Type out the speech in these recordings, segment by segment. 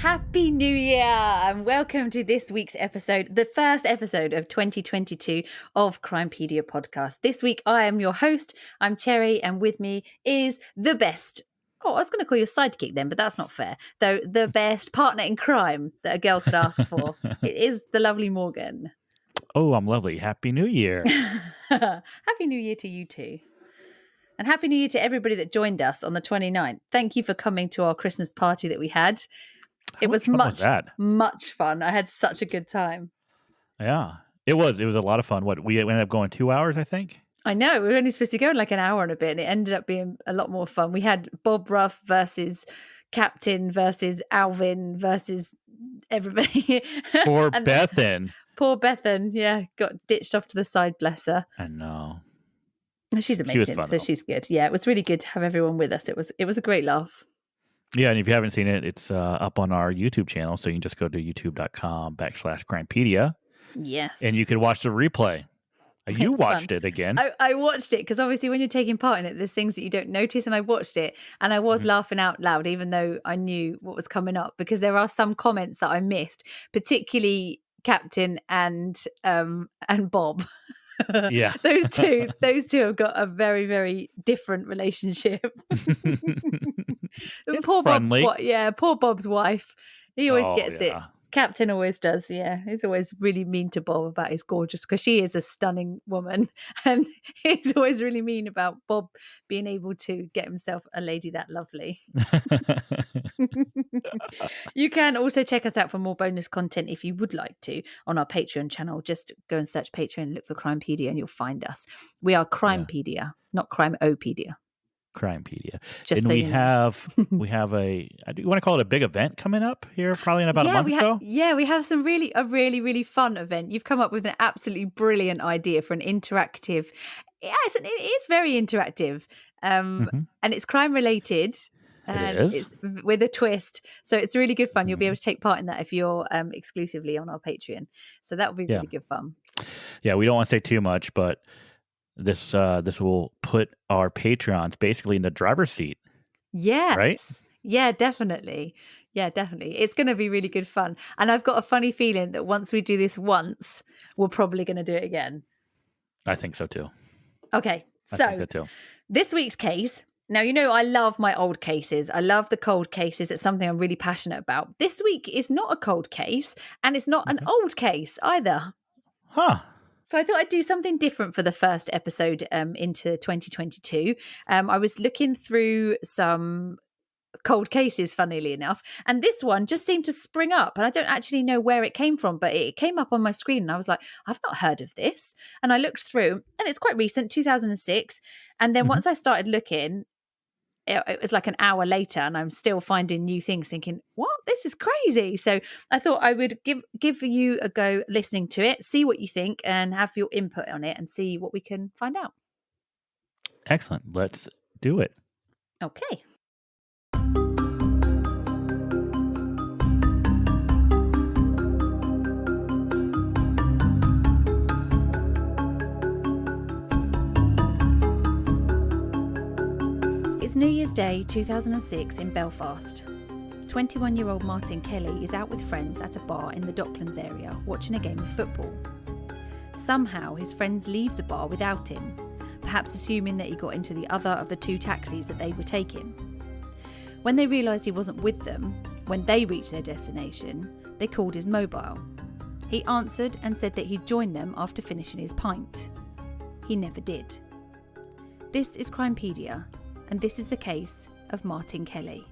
Happy New Year and welcome to this week's episode, the first episode of 2022 of Crimepedia podcast. This week I am your host, I'm Cherry, and with me is the best, I was going to call you a sidekick then, but that's not fair, though the best partner in crime that a girl could ask for. It is the lovely Morgan. Oh, I'm lovely. Happy New Year. Happy New Year to you too. And Happy New Year to everybody that joined us on the 29th. Thank you for coming to our Christmas party that we had. It was much fun. I had such a good time. Yeah, it was a lot of fun. We ended up going 2 hours, I think. I know. We were only supposed to go in like an hour and a bit, and it ended up being a lot more fun. We had Bob Ruff versus Captain versus Alvin versus everybody. Poor Bethan. Poor Bethan, yeah, got ditched off to the side, bless her. I know. She's amazing, she was fun, so she's good. Yeah, it was really good to have everyone with us. It was a great laugh. Yeah, and if you haven't seen it, it's up on our YouTube channel, so you can just go to youtube.com/Crimepedia. Yes. And you can watch the replay. You watched it again. I watched it because obviously when you're taking part in it, there's things that you don't notice, and I watched it and I was laughing out loud, even though I knew what was coming up, because there are some comments that I missed, particularly Captain and Bob. Yeah. those two have got a very, very different relationship. Poor Bob's wife. He always gets it. Captain always does, yeah. He's always really mean to Bob about his gorgeous, because she is a stunning woman, and he's always really mean about Bob being able to get himself a lady that lovely. You can also check us out for more bonus content if you would like to on our Patreon channel. Just go and search Patreon, look for Crimepedia, and you'll find us. We are Crimepedia, not Crimeopedia. Crimepedia. Just and so we have a, do you want to call it a big event coming up here probably in about a month or so? Yeah, we have a really fun event. You've come up with an absolutely brilliant idea for an interactive. Yeah, it's very interactive. And it's crime related. And it's with a twist. So it's really good fun. You'll be able to take part in that if you're exclusively on our Patreon. So that will be really good fun. Yeah, we don't want to say too much, but this will put our Patreons basically in the driver's seat. Yes. Right? Yeah, definitely. Yeah, definitely. It's going to be really good fun. And I've got a funny feeling that once we do this once, we're probably going to do it again. I think so too. Okay. So this week's case. Now, you know, I love my old cases. I love the cold cases. It's something I'm really passionate about. This week is not a cold case, and it's not an old case either. Huh. So I thought I'd do something different for the first episode into 2022. I was looking through some cold cases, funnily enough, and this one just seemed to spring up, and I don't actually know where it came from, but it came up on my screen and I was like, I've not heard of this. And I looked through, and it's quite recent, 2006. And then once I started looking, it was like an hour later, and I'm still finding new things, thinking, what? This is crazy. So I thought I would give you a go listening to it, see what you think, and have your input on it, and see what we can find out. Excellent. Let's do it. Okay. It's New Year's Day 2006 in Belfast. 21-year-old Martin Kelly is out with friends at a bar in the Docklands area watching a game of football. Somehow his friends leave the bar without him, perhaps assuming that he got into the other of the two taxis that they were taking. When they realised he wasn't with them, when they reached their destination, they called his mobile. He answered and said that he'd join them after finishing his pint. He never did. This is Crimepedia, and this is the case of Martin Kelly.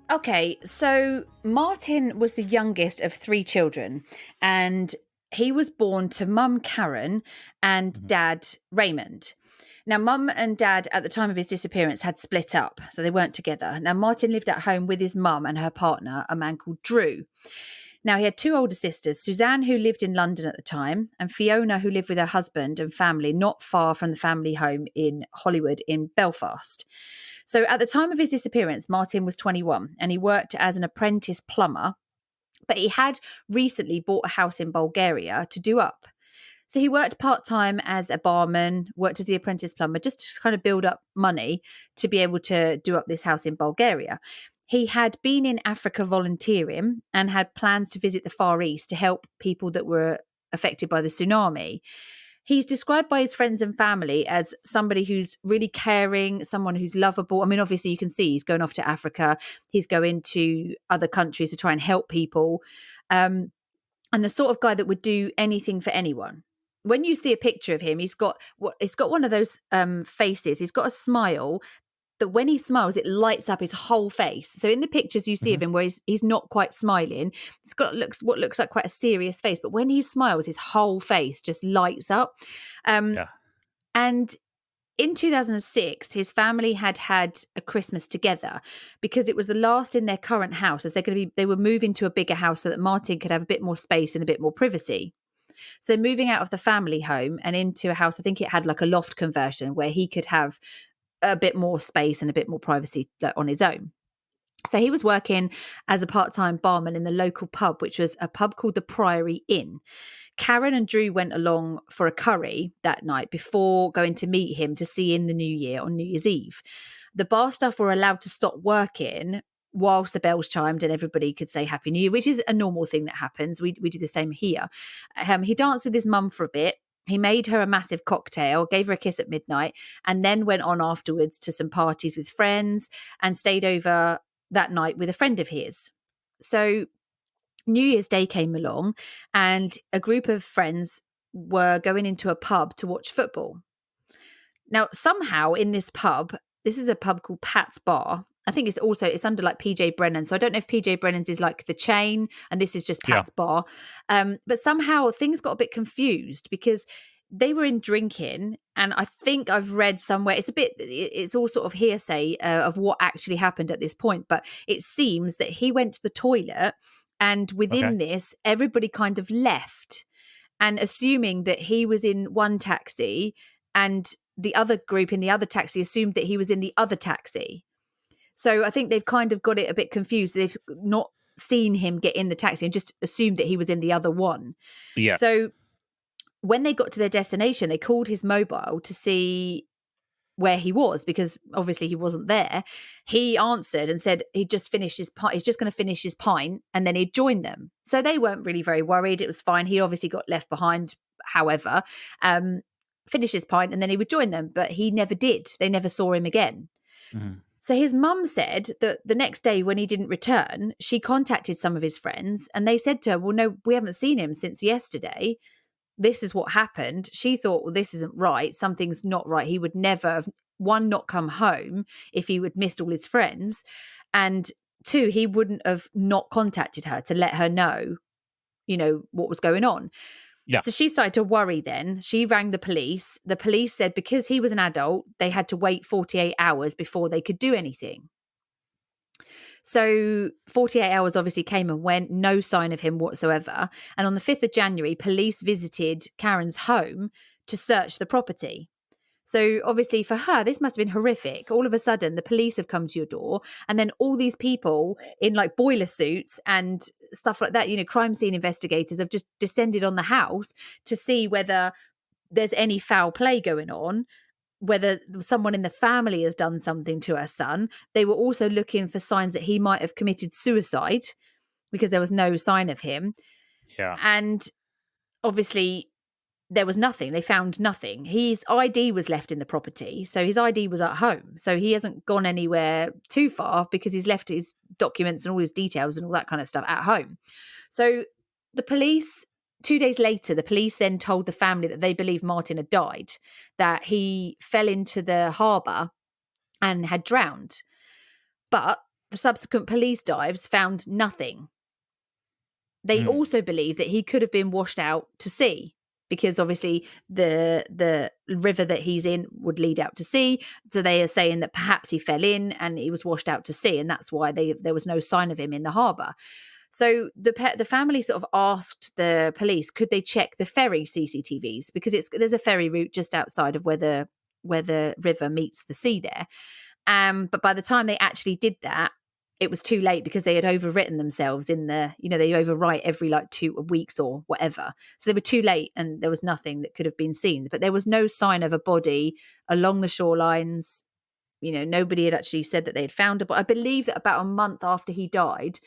Okay, so Martin was the youngest of three children, and he was born to mum Karen and dad Raymond. Now, mum and dad at the time of his disappearance had split up, so they weren't together. Now, Martin lived at home with his mum and her partner, a man called Drew. Now, he had two older sisters, Suzanne, who lived in London at the time, and Fiona, who lived with her husband and family not far from the family home in Hollywood in Belfast. So at the time of his disappearance, Martin was 21 and he worked as an apprentice plumber, but he had recently bought a house in Bulgaria to do up. So he worked part-time as a barman, worked as the apprentice plumber, just to kind of build up money to be able to do up this house in Bulgaria. He had been in Africa volunteering and had plans to visit the Far East to help people that were affected by the tsunami. He's described by his friends and family as somebody who's really caring, someone who's lovable. I mean, obviously, you can see he's going off to Africa, he's going to other countries to try and help people, and the sort of guy that would do anything for anyone. When you see a picture of him, it's got one of those faces. He's got a smile that when he smiles, it lights up his whole face. So in the pictures you see Hmm. of him where he's not quite smiling, he's got what looks like quite a serious face. But when he smiles, his whole face just lights up. Um, Yeah. and in 2006, his family had had a Christmas together because it was the last in their current house, as they were moving to a bigger house so that Martin could have a bit more space and a bit more privacy. So moving out of the family home and into a house, I think it had like a loft conversion where he could have a bit more space and a bit more privacy, like, on his own. So he was working as a part-time barman in the local pub, which was a pub called the Priory Inn. Karen and Drew went along for a curry that night before going to meet him to see in the new year on New Year's Eve. The bar staff were allowed to stop working whilst the bells chimed and everybody could say Happy New Year, which is a normal thing that happens. We do the same here. He danced with his mum for a bit. He made her a massive cocktail, gave her a kiss at midnight, and then went on afterwards to some parties with friends and stayed over that night with a friend of his. So New Year's Day came along and a group of friends were going into a pub to watch football. Now, somehow in this pub, this is a pub called Pat's Bar. I think it's under like PJ Brennan. So I don't know if PJ Brennan's is like the chain and this is just Yeah. Pat's Bar. But somehow things got a bit confused because they were in drinking, and I think I've read somewhere it's all sort of hearsay of what actually happened at this point, but it seems that he went to the toilet and Okay. within this everybody kind of left, and assuming that he was in one taxi and the other group in the other taxi assumed that he was in the other taxi. So I think they've kind of got it a bit confused. They've not seen him get in the taxi and just assumed that he was in the other one. Yeah. So when they got to their destination, they called his mobile to see where he was because obviously he wasn't there. He answered and said he'd just finished his pint. He's just going to finish his pint and then he'd join them. So they weren't really very worried. It was fine. He obviously got left behind, however, finished his pint and then he would join them. But he never did. They never saw him again. Hmm. So his mum said that the next day when he didn't return, she contacted some of his friends and they said to her, well, no, we haven't seen him since yesterday. This is what happened. She thought, well, this isn't right. Something's not right. He would never have, one, not come home if he would missed all his friends. And two, he wouldn't have not contacted her to let her know, what was going on. Yeah. So she started to worry then. She rang the police. The police said because he was an adult, they had to wait 48 hours before they could do anything. So 48 hours obviously came and went, no sign of him whatsoever. And on the 5th of January, police visited Karen's home to search the property. So obviously for her, this must have been horrific. All of a sudden, the police have come to your door and then all these people in like boiler suits and stuff like that, crime scene investigators have just descended on the house to see whether there's any foul play going on, whether someone in the family has done something to her son. They were also looking for signs that he might have committed suicide because there was no sign of him. Yeah. And obviously there was nothing. They found nothing. His ID was left in the property. So his ID was at home. So he hasn't gone anywhere too far because he's left his documents and all his details and all that kind of stuff at home. So the police, 2 days later, the police then told the family that they believed Martin had died, that he fell into the harbour and had drowned. But the subsequent police dives found nothing. They Mm. also believe that he could have been washed out to sea because obviously the river that he's in would lead out to sea. So they are saying that perhaps he fell in and he was washed out to sea, and that's why there was no sign of him in the harbour. So the family sort of asked the police, could they check the ferry CCTVs because there's a ferry route just outside of where the river meets the sea there. But by the time they actually did that, it was too late because they had overwritten themselves in the, they overwrite every like 2 weeks or whatever. So they were too late and there was nothing that could have been seen. But there was no sign of a body along the shorelines. Nobody had actually said that they had found it. But I believe that about a month after he died,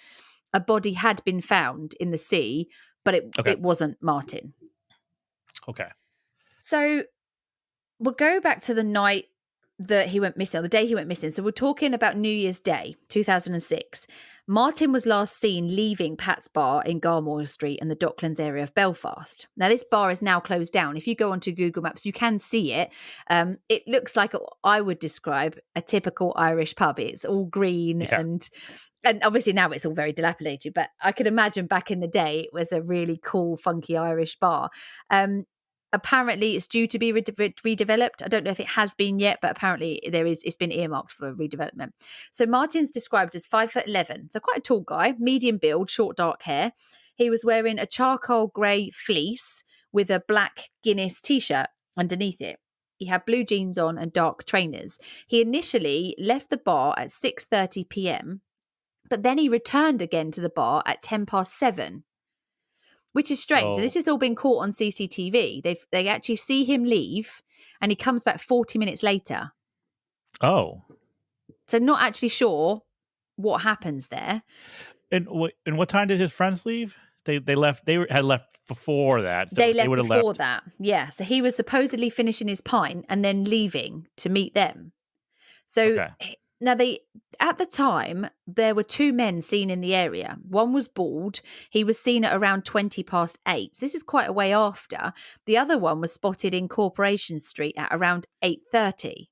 a body had been found in the sea, but Okay. it wasn't Martin. Okay. So we'll go back to the night that he went missing, or the day he went missing. So we're talking about New Year's Day, 2006. Martin was last seen leaving Pat's bar in Garmoyle Street in the Docklands area of Belfast. Now, this bar is now closed down. If you go onto Google Maps, you can see it. It looks like I would describe a typical Irish pub. It's all green Yeah. and obviously now it's all very dilapidated, but I could imagine back in the day it was a really cool, funky Irish bar. Apparently it's due to be redeveloped. I don't know if it has been yet, but apparently it's been earmarked for redevelopment. So Martin's described as 5'11", so quite a tall guy, medium build, short dark hair. He was wearing a charcoal grey fleece with a black Guinness t-shirt underneath it. He had blue jeans on and dark trainers. He initially left the bar at 6:30 p.m, but then he returned again to the bar at 7:10. Which is strange. So, This has all been caught on CCTV. They actually see him leave and he comes back 40 minutes later. oh. So not actually sure what happens there. And what time did his friends leave? They left. They had left before that. So They left would have before left. that. Yeah. So he was supposedly finishing his pint and then leaving to meet them. So Okay. now at the time, there were 2 men seen in the area. One was bald. He was seen at around 8:20. So this was quite a way after. The other one was spotted in Corporation Street at around 8:30.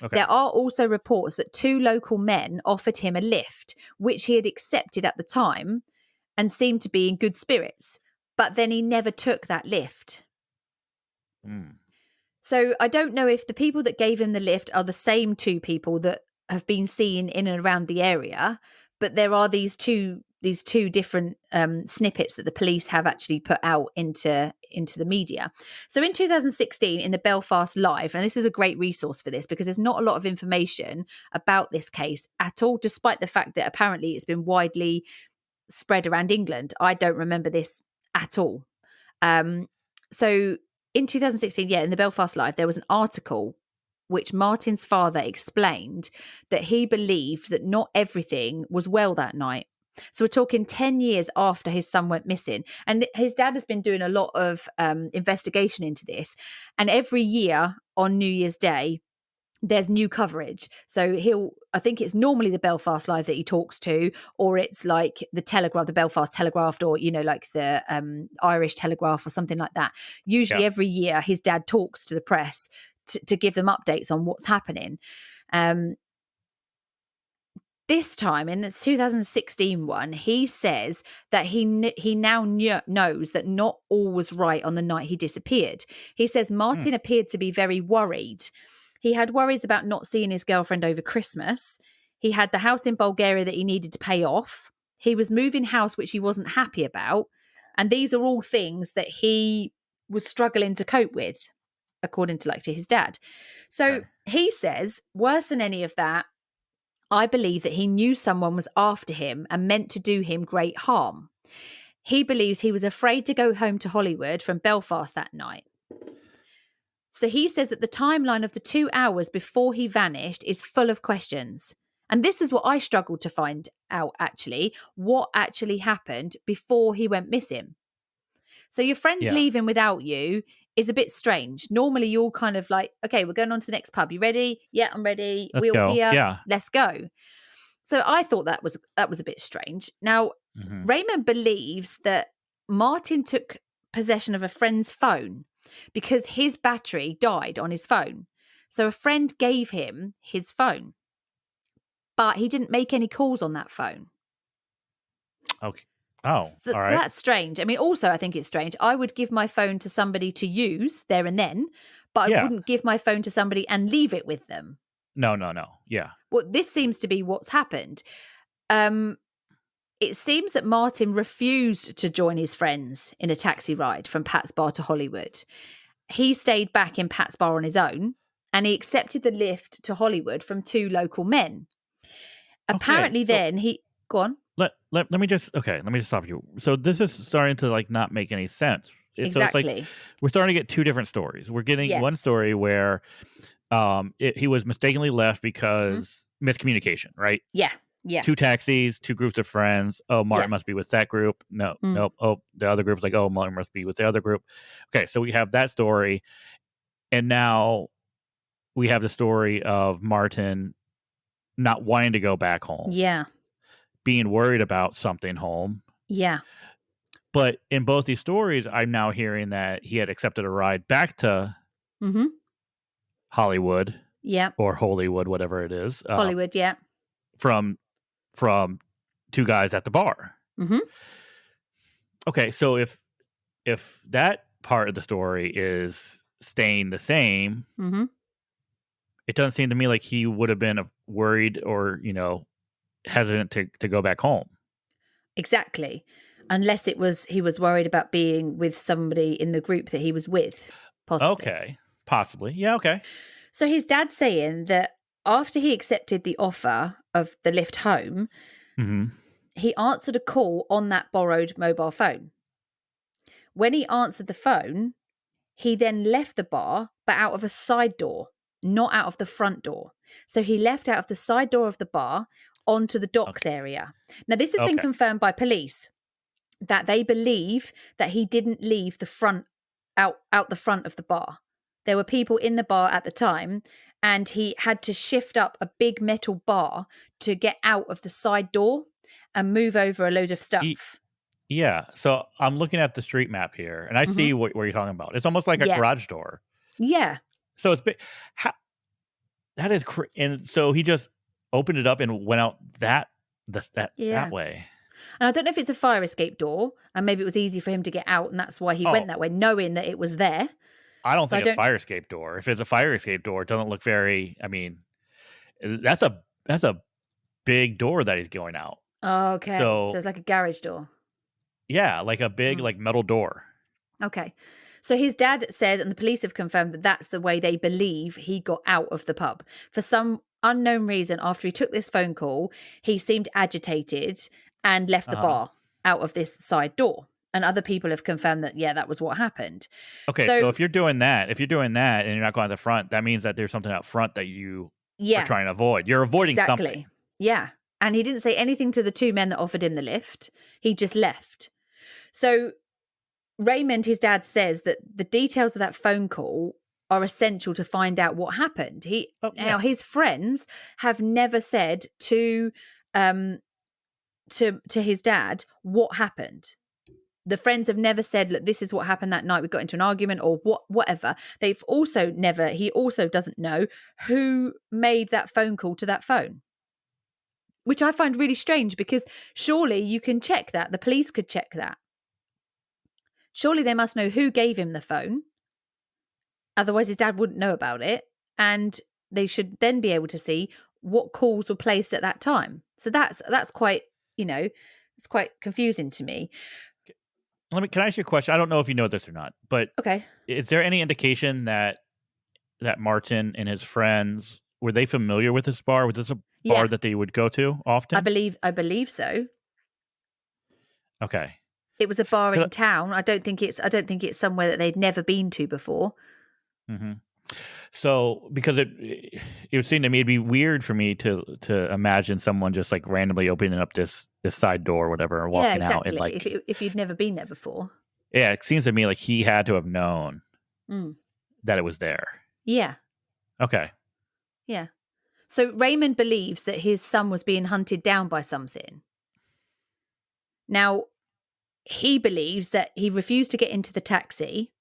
Okay. There are also reports that 2 local men offered him a lift, which he had accepted at the time and seemed to be in good spirits. But then he never took that lift. Mm. So I don't know if the people that gave him the lift are the same 2 people that have been seen in and around the area, but there are these two different snippets that the police have actually put out into the media. So in 2016, in the Belfast Live, and this is a great resource for this because there's not a lot of information about this case at all, despite the fact that apparently it's been widely spread around England. I don't remember this at all. So in 2016, in the Belfast Live, there was an article which Martin's father explained that he believed that not everything was well that night. So we're talking 10 years after his son went missing. And his dad has been doing a lot of investigation into this. And every year on New Year's Day, there's new coverage. So I think it's normally the Belfast Live that he talks to, or it's like the Telegraph, the Belfast Telegraph, or, like the Irish Telegraph or something like that. Usually every year his dad talks to the press to give them updates on what's happening. This time in the 2016 one, he says that he now knows that not all was right on the night he disappeared. He says Martin appeared to be very worried. He had worries about not seeing his girlfriend over Christmas. He had the house in Bulgaria that he needed to pay off. He was moving house, which he wasn't happy about. And these are all things that he was struggling to cope with, according to his dad. So he says, worse than any of that, I believe that he knew someone was after him and meant to do him great harm. He believes he was afraid to go home to Hollywood from Belfast that night. So he says that the timeline of the 2 hours before he vanished is full of questions. And this is what I struggled to find out, actually, what actually happened before he went missing. So your friend's leaving without you is a bit strange. Normally you're kind of like, okay, we're going on to the next pub. You ready? Yeah, I'm ready. Let's We're go. all here. Yeah. Let's go. So I thought that was a bit strange. Now, Raymond believes that Martin took possession of a friend's phone because his battery died on his phone. So a friend gave him his phone, but he didn't make any calls on that phone. Okay. Oh, so all right. So that's strange. I mean, also, I think it's strange. I would give my phone to somebody to use there and then, but I wouldn't give my phone to somebody and leave it with them. No. Yeah. Well, this seems to be what's happened. It seems that Martin refused to join his friends in a taxi ride from Pat's bar to Hollywood. He stayed back in Pat's bar on his own, and he accepted the lift to Hollywood from 2 local men. Okay, Apparently, so then he go on. let me just stop you. So this is starting to like not make any sense. It's like Exactly. we're starting to get two different stories. We're getting one Yes. story where he was mistakenly left Hmm. because miscommunication, right? Yeah. Yeah. Two taxis, two groups of friends. Oh, Yeah. Martin must be with that group. No, Mm. nope. Oh, the other group's like, oh, Martin must be with the other group. Okay, so we have that story, and now we have the story of Martin not wanting to go back home, Yeah. being worried about something home. Yeah. But in both these stories, I'm now hearing that he had accepted a ride back to Hmm. Hollywood Yeah. or Holywood, whatever it is, Hollywood. Yeah. from from two guys at the bar. Hmm. Okay, so if that part of the story is staying the same, Hmm. it doesn't seem to me like he would have been worried or hesitant to go back home. Exactly. Unless it was he was worried about being with somebody in the group that he was with, possibly. Okay, possibly, yeah, okay. So his dad's saying that after he accepted the offer of the lift home, Hmm. he answered a call on that borrowed mobile phone. When he answered the phone, he then left the bar, but out of a side door, not out of the front door. So he left out of the side door of the bar onto the docks Okay, area. Now, this has been okay. confirmed by police that they believe that he didn't leave the front out the front of the bar. There were people in the bar at the time, and he had to shift up a big metal bar to get out of the side door and move over a load of E- stuff. yeah. So I'm looking at the street map here, and I Hmm. see what you're talking about. It's almost like a Yeah. garage door. Yeah. So it's big. How, that is, and so he just opened it up and went out that Yeah. way. And I don't know if it's a fire escape door and maybe it was easy for him to get out and that's why he Oh, went that way, knowing that it was there. I don't So I think a don't. fire escape door. If it's a fire escape door, it doesn't look very. I mean, that's a big door that he's going out. Oh, okay. So So it's like a garage door. yeah, like a big Mm. like metal door. Okay. So his dad said, and the police have confirmed that that's the way they believe he got out of the pub. For some unknown reason, after he took this phone call, he seemed agitated and left Uh the huh. bar out of this side door. And other people have confirmed that, yeah, that was what happened. Okay, so So, if you're doing that and you're not going to the front, that means that there's something out front that you are yeah, trying to avoid. You're avoiding something. exactly. Yeah. And he didn't say anything to the two men that offered him the lift. He just left. So Raymond, his dad, says that the details of that phone call are essential to find out what happened. Oh Now yeah. his friends have never said um to his dad what happened. The friends have never said, look, this is what happened that night. We got into an argument or whatever. They've also never, he also doesn't know who made that phone call to that phone, which I find really strange because surely you can check that. The police could check that. Surely they must know who gave him the phone. Otherwise, his dad wouldn't know about it. And they should then be able to see what calls were placed at that time. So that's quite, it's quite confusing to me. Can I ask you a question? I don't know if you know this or not, but Okay. is there any indication that Martin and his friends were they familiar with this bar? Was this a bar Yeah, that they would go to often? I believe so. Okay. It was a bar 'Cause in town. I don't think it's somewhere that they'd never been to before. mhm. So, because it would seem to me it'd be weird for me to imagine someone just, like, randomly opening up this side door or whatever and Yeah, walking out and, exactly. If like if you'd never been there before. yeah, it seems to me like he had to have known Mm. that it was there. Yeah, Okay. yeah. So Raymond believes that his son was being hunted down by something. Now, he believes that he refused to get into the taxi,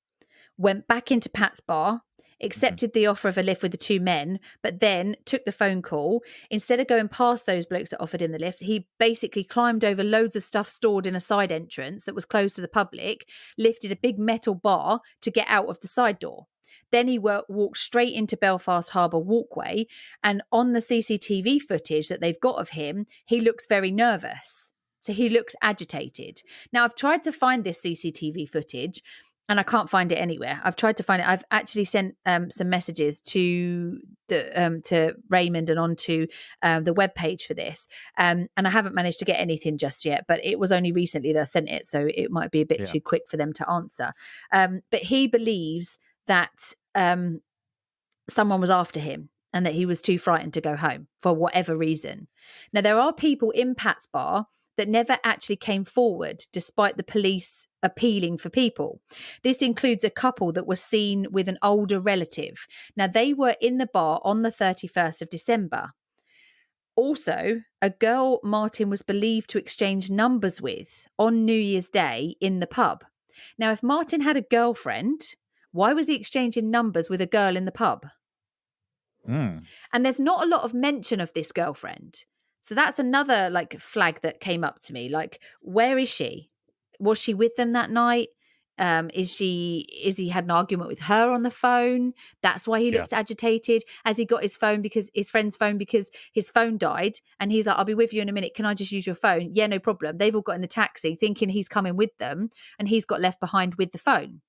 went back into Pat's bar, Mhm. accepted the offer of a lift with the two men, but then took the phone call. Instead of going past those blokes that offered him the lift, he basically climbed over loads of stuff stored in a side entrance that was closed to the public, lifted a big metal bar to get out of the side door. Then he walked straight into Belfast Harbour walkway, and on the CCTV footage that they've got of him, he looks very nervous. So he looks agitated. Now, I've tried to find this CCTV footage, and I can't find it anywhere. I've tried to find it. I've actually sent some messages to to Raymond and onto the webpage for this, and I haven't managed to get anything just yet. But it was only recently that I sent it, so it might be a bit Yeah. too quick for them to answer. But he believes that someone was after him and that he was too frightened to go home for whatever reason. Now, there are people in Pat's bar that never actually came forward despite the police appealing for people. This includes a couple that was seen with an older relative. Now, they were in the bar on the 31st of December. Also, a girl Martin was believed to exchange numbers with on New Year's Day in the pub. Now, if Martin had a girlfriend, why was he exchanging numbers with a girl in the pub? Mm. And there's not a lot of mention of this girlfriend. So that's another like flag that came up to me. Like, where is she? Was she with them that night? Is he had an argument with her on the phone? That's why he Yeah. looks agitated. Has he got his phone because his friend's phone because his phone died? And he's like, I'll be with you in a minute. Can I just use your phone? Yeah, no problem. They've all got in the taxi thinking he's coming with them, and he's got left behind with the phone.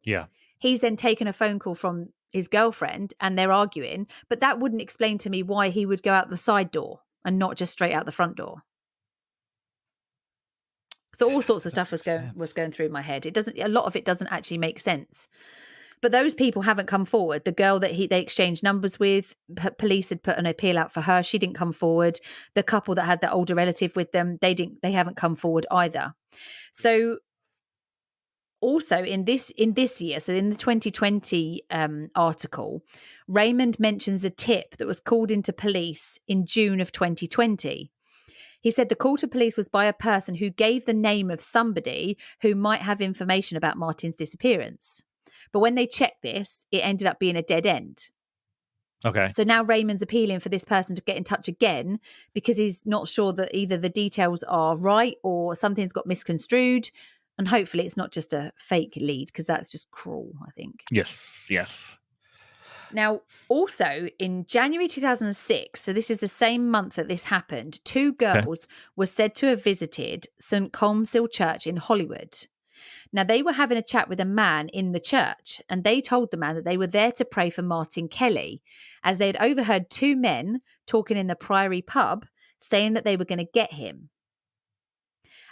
Yeah. He's then taken a phone call from his girlfriend and they're arguing, but that wouldn't explain to me why he would go out the side door and not just straight out the front door. So all sorts of stuff was going through my head. A lot of it doesn't actually make sense. But those people haven't come forward. The girl that they exchanged numbers with, police had put an appeal out for her. She didn't come forward. The couple that had the older relative with them, they haven't come forward either. So also in this year, so in the 2020 article, Raymond mentions a tip that was called into police in June of 2020. He said the call to police was by a person who gave the name of somebody who might have information about Martin's disappearance. But when they checked this, it ended up being a dead end. Okay. So now Raymond's appealing for this person to get in touch again because he's not sure that either the details are right or something's got misconstrued. And hopefully it's not just a fake lead because that's just cruel, I think. Yes. Yes. Now, also in January 2006, so this is the same month that this happened, two girls were said to have visited St. Colmcille Church in Hollywood. Now, they were having a chat with a man in the church, and they told the man that they were there to pray for Martin Kelly, as they had overheard two men talking in the Priory pub saying that they were going to get him.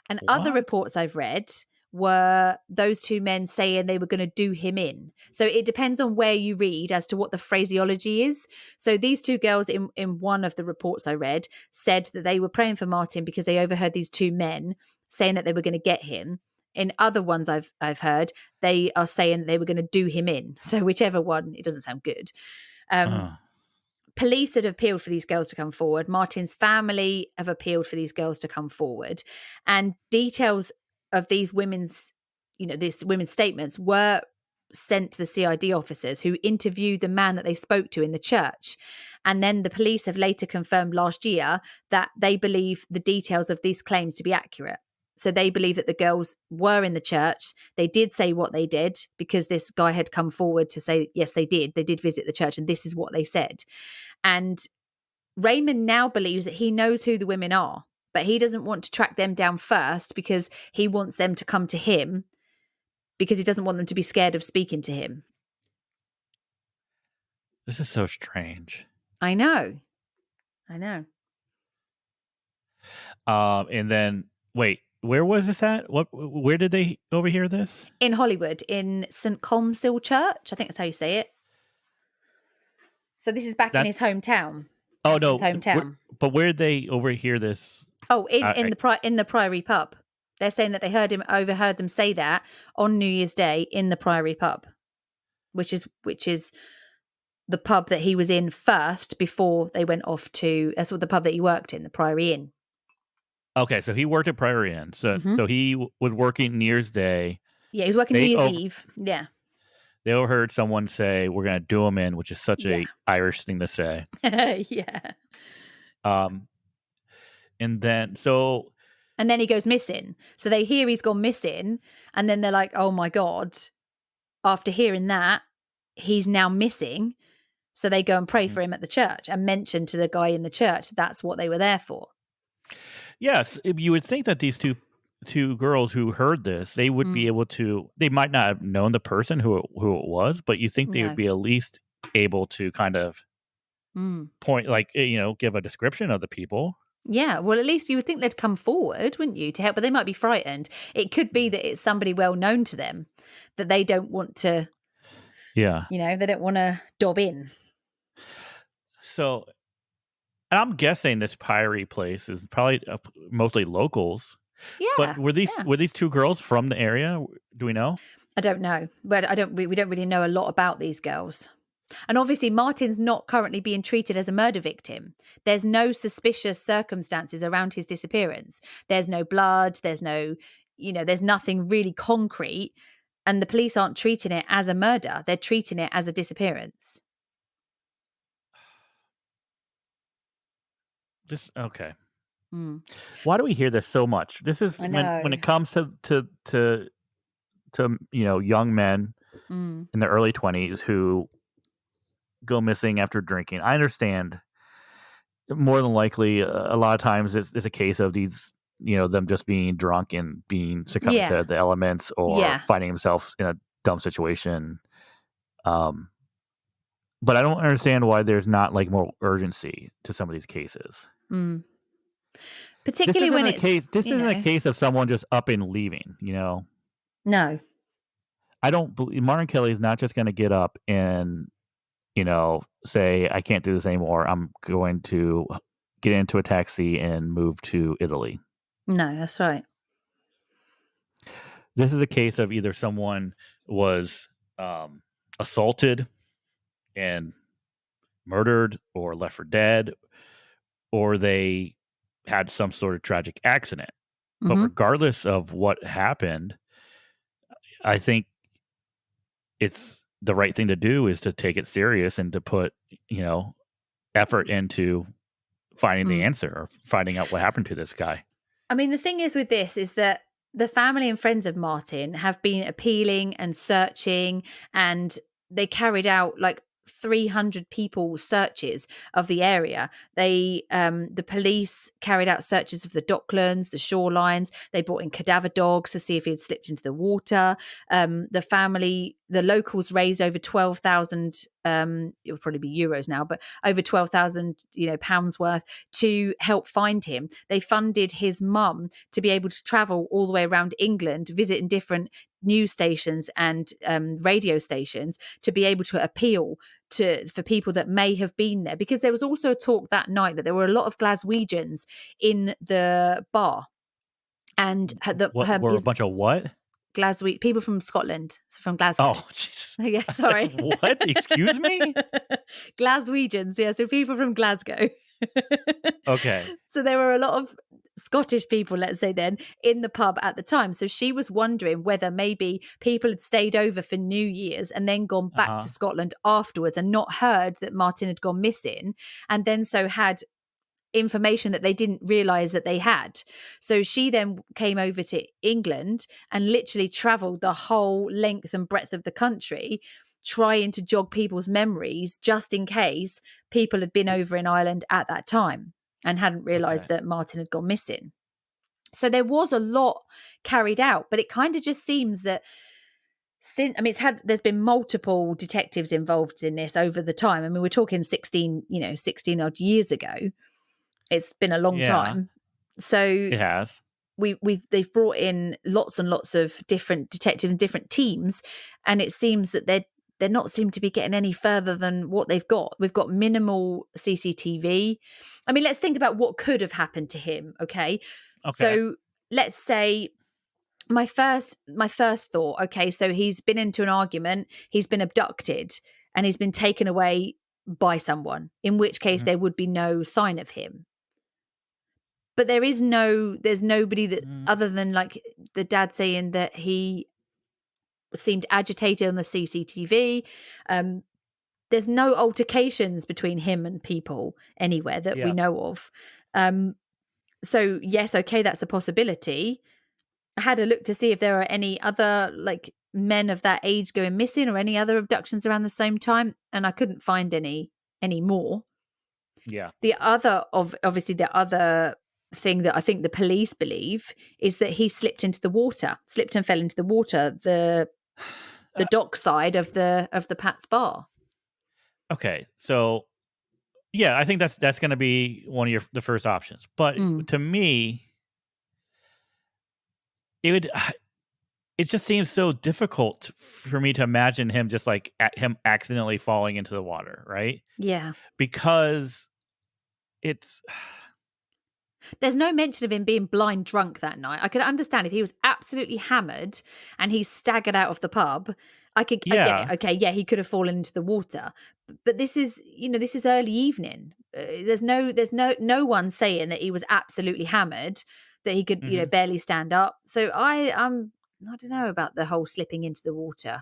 And other reports I've read were those two men saying they were going to do him in. So it depends on where you read as to what the phraseology is. So these two girls in one of the reports I read said that they were praying for Martin because they overheard these two men saying that they were going to get him. In other ones I've heard, they are saying they were going to do him in. So whichever one, it doesn't sound good. Police had appealed for these girls to come forward. Martin's family have appealed for these girls to come forward. And details of these women's statements were sent to the CID officers who interviewed the man that they spoke to in the church. And then the police have later confirmed last year that they believe the details of these claims to be accurate. So they believe that the girls were in the church. They did say what they did because this guy had come forward to say, yes, they did. They did visit the church and this is what they said. And Raymond now believes that he knows who the women are, but he doesn't want to track them down first because he wants them to come to him because he doesn't want them to be scared of speaking to him. This is so strange. I know. And then, wait, where was this at? Where did they overhear this? In Hollywood, in St. Colmcille Church. I think that's how you say it. So this is back in his hometown. Oh, no. His hometown. But where did they overhear this? Oh, in the Priory pub. They're saying that they overheard them say that on New Year's Day in the Priory pub, which is the pub that he was in first before they went off to. That's what the pub that he worked in, the Priory Inn. Okay, so he worked at Priory Inn. So he was working New Year's Day. Yeah, he was working New Year's Eve. Yeah. They overheard someone say, "We're going to do him in," which is such a Irish thing to say. Yeah. And then he goes missing. So they hear he's gone missing, and then they're like, "Oh my God." After hearing that, he's now missing. So they go and pray for him at the church and mention to the guy in the church that's what they were there for. Yes, you would think that these two two girls who heard this, they would be Mm, able to. They might not have known the person who it was, but you think they would no. be at least able to kind of Mm. point, like, give a description of the people. Yeah, well, at least you would think they'd come forward, wouldn't you, to help? But they might be frightened. It could be that it's somebody well known to them that they don't want to, Yeah. they don't want to dob in. So, and I'm guessing this Pyrie place is probably mostly locals. But Yeah, were these yeah. were these two girls from the area? Do we know? I don't know, but we don't really know a lot about these girls. And obviously, Martin's not currently being treated as a murder victim. There's no suspicious circumstances around his disappearance. There's no blood. There's no, there's nothing really concrete. And the police aren't treating it as a murder. They're treating it as a disappearance. Just okay. Mm, Why do we hear this so much? This is I when know. it comes to young men Mm, in their early 20s who go missing after drinking. I understand. More than likely, a lot of times it's a case of these, them just being drunk and being succumbing yeah. to the elements or Yeah. finding themselves in a dumb situation. Um, but I don't understand why there's not like more urgency to some of these cases. Mm. This Particularly isn't when a case. it's, This isn't a case of someone just up and leaving. no, I don't believe Martin Kelly is not just going to get up and say I can't do this anymore. I'm going to get into a taxi and move to Italy. no, that's right. This is a case of either someone was assaulted and murdered or left for dead, or they had some sort of tragic accident. But Hmm. regardless of what happened, I think it's the right thing to do is to take it serious and to put, effort into finding the Mm. answer or finding out what happened to this guy. I mean, the thing is with this is that the family and friends of Martin have been appealing and searching, and they carried out like 300 people searches of the area. The police carried out searches of the docklands, the shorelines. They brought in cadaver dogs to see if he had slipped into the water. The locals raised over 12,000, it would probably be euros now, but over 12,000 pounds worth to help find him. They funded his mum to be able to travel all the way around England, visiting different news stations and radio stations to be able to appeal for people that may have been there, because there was also a talk that night that there were a lot of Glaswegians in the bar, and What were a bunch of what? Glaswegian people from Scotland, so from Glasgow. Oh, Jesus. Yeah, sorry. What? Excuse me? Glaswegians, yeah, so people from Glasgow. Okay. So there were a lot of Scottish people, let's say then, in the pub at the time. So she was wondering whether maybe people had stayed over for New Year's and then gone back Uh-huh. to Scotland afterwards and not heard that Martin had gone missing, and then so had information that they didn't realize that they had. So she then came over to England and literally traveled the whole length and breadth of the country trying to jog people's memories just in case people had been over in Ireland at that time and hadn't realized Okay. that Martin had gone missing. So there was a lot carried out, but it kind of just seems that there's been multiple detectives involved in this over the time. I mean, we're talking 16 odd years ago. It's been a long Yeah, time. So it has. they've brought in lots and lots of different detectives and different teams, and it seems that they're not seem to be getting any further than what they've got. We've got minimal CCTV. I mean, let's think about what could have happened to him, okay? Okay. So let's say my first thought, okay, so he's been into an argument, he's been abducted, and he's been taken away by someone, in which case Mhm. there would be no sign of him. But there's nobody that, Mm, other than like the dad saying that he seemed agitated on the CCTV. There's no altercations between him and people anywhere that we yeah. know of. So yes, okay, that's a possibility. I had a look to see if there are any other like men of that age going missing or any other abductions around the same time, and I couldn't find any more. Yeah. The other thing that I think the police believe is that he slipped and fell into the water, the Uh, dock side of the Pat's bar. okay, so yeah, I think that's going to be one of the first options. But Mm, to me, it would it just seems so difficult for me to imagine him just like him accidentally falling into the water, right? yeah. Because it's There's no mention of him being blind drunk that night. I could understand if he was absolutely hammered and he staggered out of the pub. I get it. yeah. Okay, yeah, he could have fallen into the water. But this is, this is early evening. There's no one saying that he was absolutely hammered, that he could, Mhm. barely stand up. So I don't know about the whole slipping into the water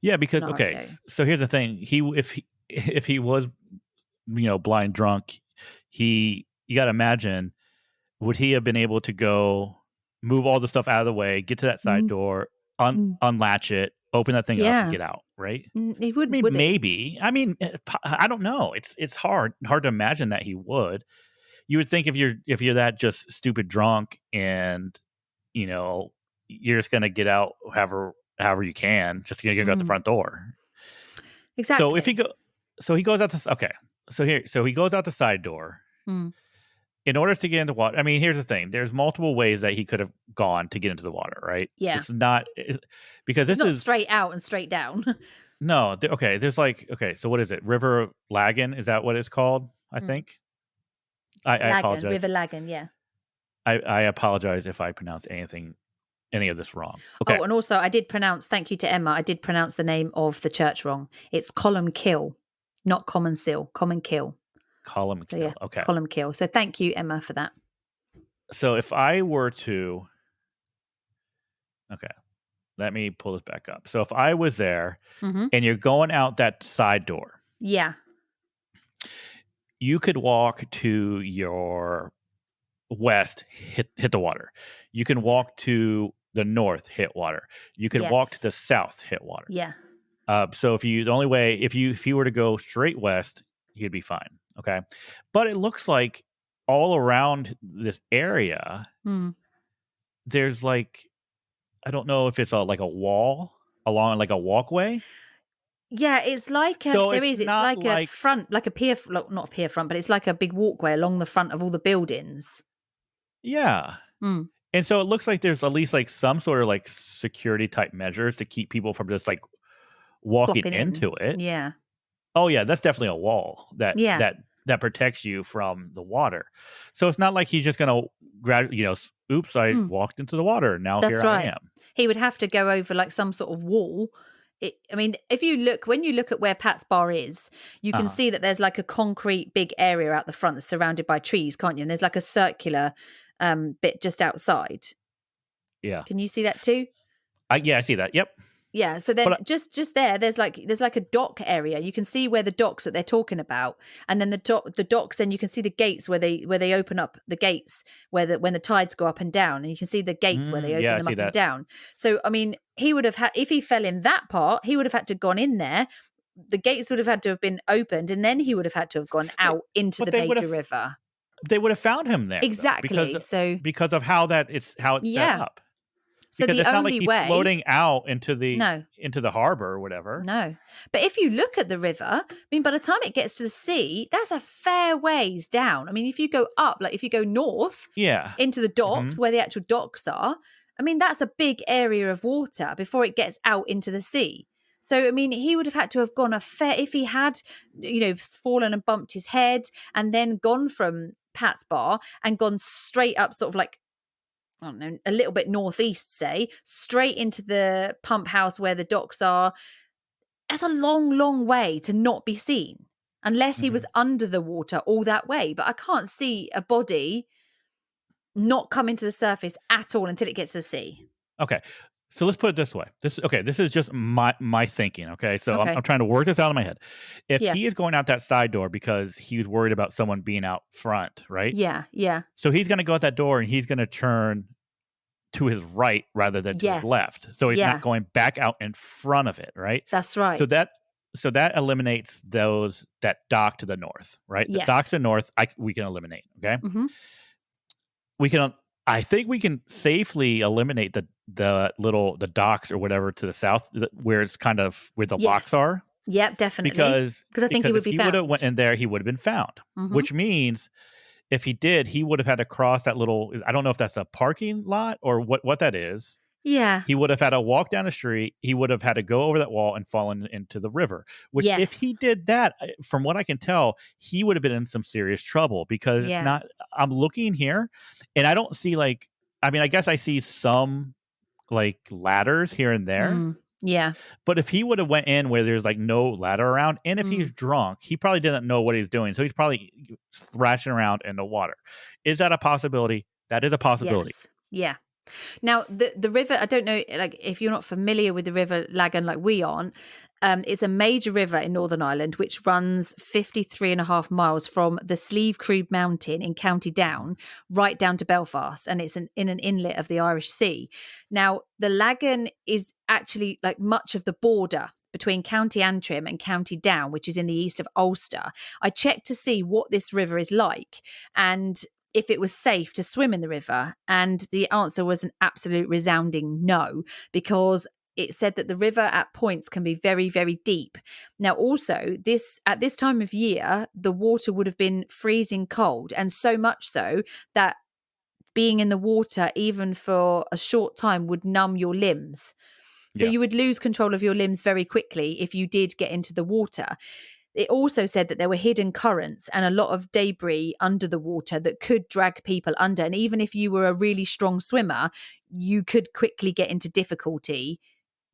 Yeah, because okay, scenario. so here's the thing. If he was, blind drunk, you got to imagine, would he have been able to go move all the stuff out of the way, get to that side Mm, door, mm. unlatch it, open that thing up and Yeah. get out, right? He I would, mean, would it? maybe. I mean, I don't know. It's hard to imagine that he would. You would think if you're that just stupid drunk and, you know, you're just gonna get out however you can, just to get out the Mm, front door. So if he exactly. go so he goes out the okay. So he goes out the side door. Mm, In order to get into water, I mean, here's the thing. There's multiple ways that he could have gone to get into the water, right? yeah. It's not because It's this not is straight out and straight down. no, okay, there's like okay, so what is it? River Lagan, is that what it's called? I Mm. think. I Lagan, apologize. River Lagan, yeah. I apologize if I pronounce any of this wrong. Okay. Oh, and also I did pronounce, thank you to Emma, I did pronounce the name of the church wrong. It's Column Kill, not Common Sill, Common Kill. Column So yeah, kill. Okay. Column Kill. So thank you, Emma, for that. So if I were to okay, let me pull this back up. So if I was there Hmm. and you're going out that side door, Yeah. you could walk to your west, hit the water. You can walk to the north, hit water. You can walk to Yes. the south, hit water. Yeah. So the only way if you were to go straight west, you'd be fine. Okay, but it looks like all around this area, Mm. there's like I don't know if it's like a wall along like a walkway. Yeah, it's like So it's it's not like a like front, like a pier, not a pier front, but it's like a big walkway along the front of all the buildings. yeah. Mm. And so it looks like there's at least like some sort of like security type measures to keep people from just like walking Plopping in. into it. Yeah. Oh yeah, that's definitely a wall Yeah. that protects you from the water. So it's not like he's just gonna gradually, oops, I Mm. walked into the water. Now That's here I right. am. He would have to go over like some sort of wall. I mean, when you look at where Pat's Bar is, you can Uh-huh. see that there's like a concrete big area out the front that's surrounded by trees, can't you? And there's like a circular bit just outside. Yeah. Can you see that too? I see that. Yep. Yeah, so then But just there, there's like a dock area. You can see where the docks that they're talking about, and then the docks. Then you can see the gates where they open up the gates when the tides go up and down, and you can see the gates where they yeah, open I them see up and that. down. So I mean, he would have had if he fell in that part, he would have had to gone in there. The gates would have had to have been opened, and then he would have had to have gone They, out into but the major river. they would have found him there though Exactly. So because of how it's set yeah. up. So Because the it's not like only he's way, floating out no. into the harbor or whatever. No. But if you look at the river, I mean, by the time it gets to the sea, that's a fair ways down. I mean, if you go up, like if you go north Yeah. into the Hmm. docks where the actual docks are, I mean, that's a big area of water before it gets out into the sea. So, I mean, he would have had to have gone if he had, fallen and bumped his head and then gone from Pat's Bar and gone straight up, sort of like I don't know, a little bit northeast, say, straight into the pump house where the docks are. That's a long, long way to not be seen, unless he Hmm. was under the water all that way. But I can't see a body not coming to the surface at all until it gets to the sea. Okay. So let's put it this way. This is just my thinking. Okay. So I'm Okay. trying to work this out in my head. If Yeah. he is going out that side door because he was worried about someone being out front, right? Yeah. Yeah. So he's going to go out that door and he's going to turn to his right rather than to his Yes. left. So he's not Yeah. going back out in front of it, right? That's So right. that eliminates that dock to the north, right? The dock to Yes. the north, we can eliminate. Okay. Hmm. we can. I think we can safely eliminate the docks or whatever to the south where it's kind of where the locks Yes. are. Yep, definitely. Because Because I think he would if be he would have went found. in there, he would have been found. Hmm. Which means if he did, he would have had to cross that little. I don't know if that's a parking lot or what that is. Yeah. He would have had to walk down the street. He would have had to go over that wall and fallen into the river. Which, if Yes. he did that, from what I can tell, he would have been in some serious trouble because it's Yeah. not. I'm looking here, and I don't see like. I mean, I guess I see some like ladders here and there, Yeah. but if he would have went in where there's like no ladder around, and if he's Mm. drunk, he probably didn't know what he's doing, so he's probably thrashing around in the water. Is that a possibility? That is a possibility. Yes. Yeah. Now, the river, I don't know, like if you're not familiar with the River Lagan like we aren't, it's a major river in Northern Ireland which runs 53.5 miles from the Slieve Croob Mountain in County Down right down to Belfast, and it's in an inlet of the Irish Sea. Now, the Lagan is actually like much of the border between County Antrim and County Down, which is in the east of Ulster. I checked to see what this river is like, and if it was safe to swim in the river. And the answer was an absolute resounding no, because it said that the river at points can be very, very deep. Now, also, at this time of year, the water would have been freezing cold, and so much so that being in the water, even for a short time, would numb your limbs. So Yeah. you would lose control of your limbs very quickly if you did get into the water. It also said that there were hidden currents and a lot of debris under the water that could drag people under. And even if you were a really strong swimmer, you could quickly get into difficulty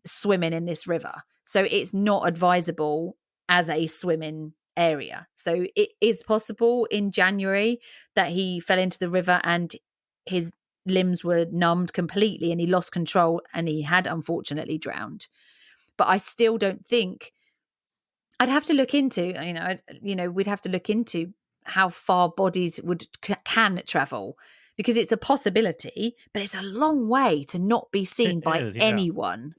swimming in this river. So it's not advisable as a swimming area. So it is possible in January that he fell into the river and his limbs were numbed completely and he lost control and he had unfortunately drowned. But I still don't think I'd have to look into, we'd have to look into how far bodies can travel, because it's a possibility, but it's a long way to not be It seen by is, yeah. anyone.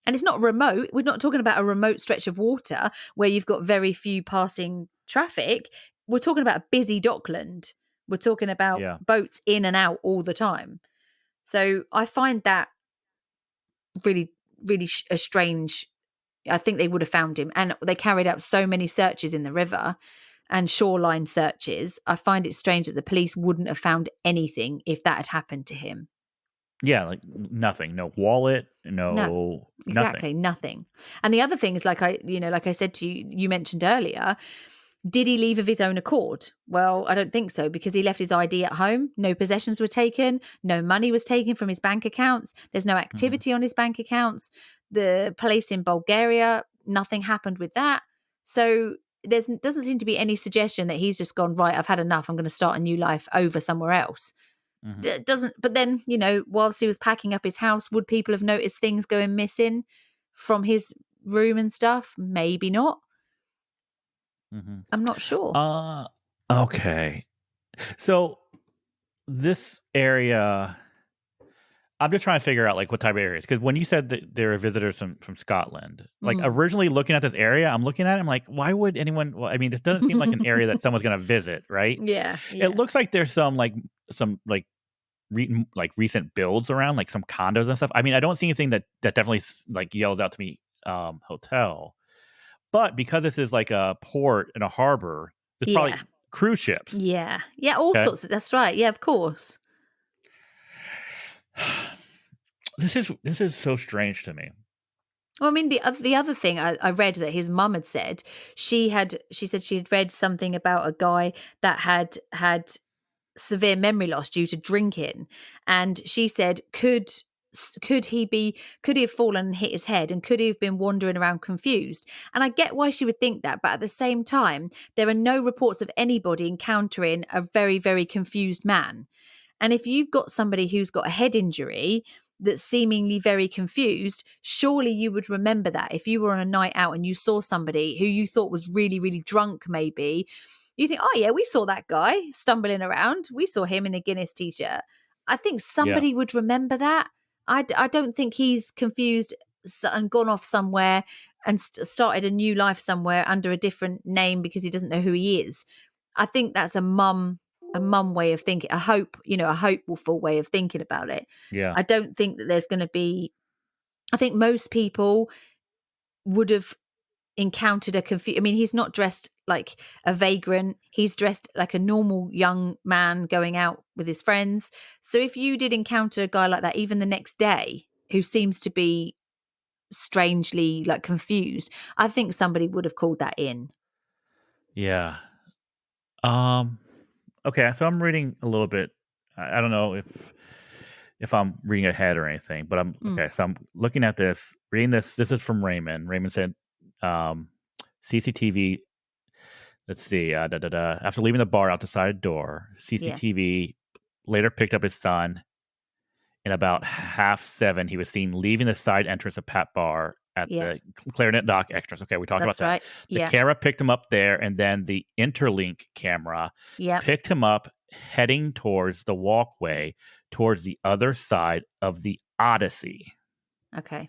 And it's not remote. We're not talking about a remote stretch of water where you've got very few passing traffic. We're talking about a busy dockland. We're talking about Yeah. boats in and out all the time. So I find that really, really a strange. I think they would have found him. And they carried out so many searches in the river and shoreline searches. I find it strange that the police wouldn't have found anything if that had happened to him. Yeah, like nothing. No wallet, No, no nothing. exactly nothing. And the other thing is, like I said to you, you mentioned earlier, did he leave of his own accord? Well, I don't think so, because he left his ID at home. No possessions were taken. No money was taken from his bank accounts. There's no Mhm. activity on his bank accounts. The place in Bulgaria, nothing happened with that. So there doesn't seem to be any suggestion that he's just gone, right, I've had enough. I'm going to start a new life over somewhere else. Mhm. Doesn't, but then, whilst he was packing up his house, would people have noticed things going missing from his room and stuff? Maybe not. Mhm. I'm not sure. Uh okay. So this area, I'm just trying to figure out like what type of areas, because when you said that there are visitors from Scotland, like Mm. originally looking at this area, I'm looking at it, I'm like, why would anyone? Well, I mean, this doesn't seem like an area that someone's going to visit, right? Yeah, It yeah. looks like there's some recent builds around, like some condos and stuff. I mean, I don't see anything that definitely like yells out to me, hotel. But because this is like a port and a harbor, there's Yeah. probably cruise ships. Yeah. Yeah, all Okay. sorts of, that's right. Yeah, of course. This is so strange to me. Well, I mean, the other thing I read that his mum had said, she said she had read something about a guy that had severe memory loss due to drinking, and she said, could he have fallen and hit his head, and could he have been wandering around confused? And I get why she would think that, but at the same time, there are no reports of anybody encountering a very, very confused man. And if you've got somebody who's got a head injury that's seemingly very confused, surely you would remember that. If you were on a night out and you saw somebody who you thought was really, really drunk, maybe, you think, oh, yeah, we saw that guy stumbling around. We saw him in a Guinness t shirt. I think Yeah. somebody would remember that. I don't think he's confused and gone off somewhere and started a new life somewhere under a different name because he doesn't know who he is. I think that's a mum way of thinking, a hopeful way of thinking about it. Yeah. I don't think that there's going to be. I think most people would have encountered I mean, he's not dressed like a vagrant. He's dressed like a normal young man going out with his friends. So if you did encounter a guy like that, even the next day, who seems to be strangely like confused, I think somebody would have called that in. Yeah. Um. Okay, so I'm reading a little bit. I don't know if I'm reading ahead or anything, but I'm Mm, okay. So I'm looking at this, reading this. This is from Raymond. Raymond said, CCTV. Let's see. Da, da, da. After leaving the bar out the side door, yeah, CCTV later picked up his son. In about 7:30, he was seen leaving the side entrance of Pat Bar at yeah, the Clarinet Dock Extras. Okay, we talked about that's that. right. The Yeah, camera picked him up there, and then the Interlink camera yeah. picked him up heading towards the walkway towards the other side of the Odyssey. Okay.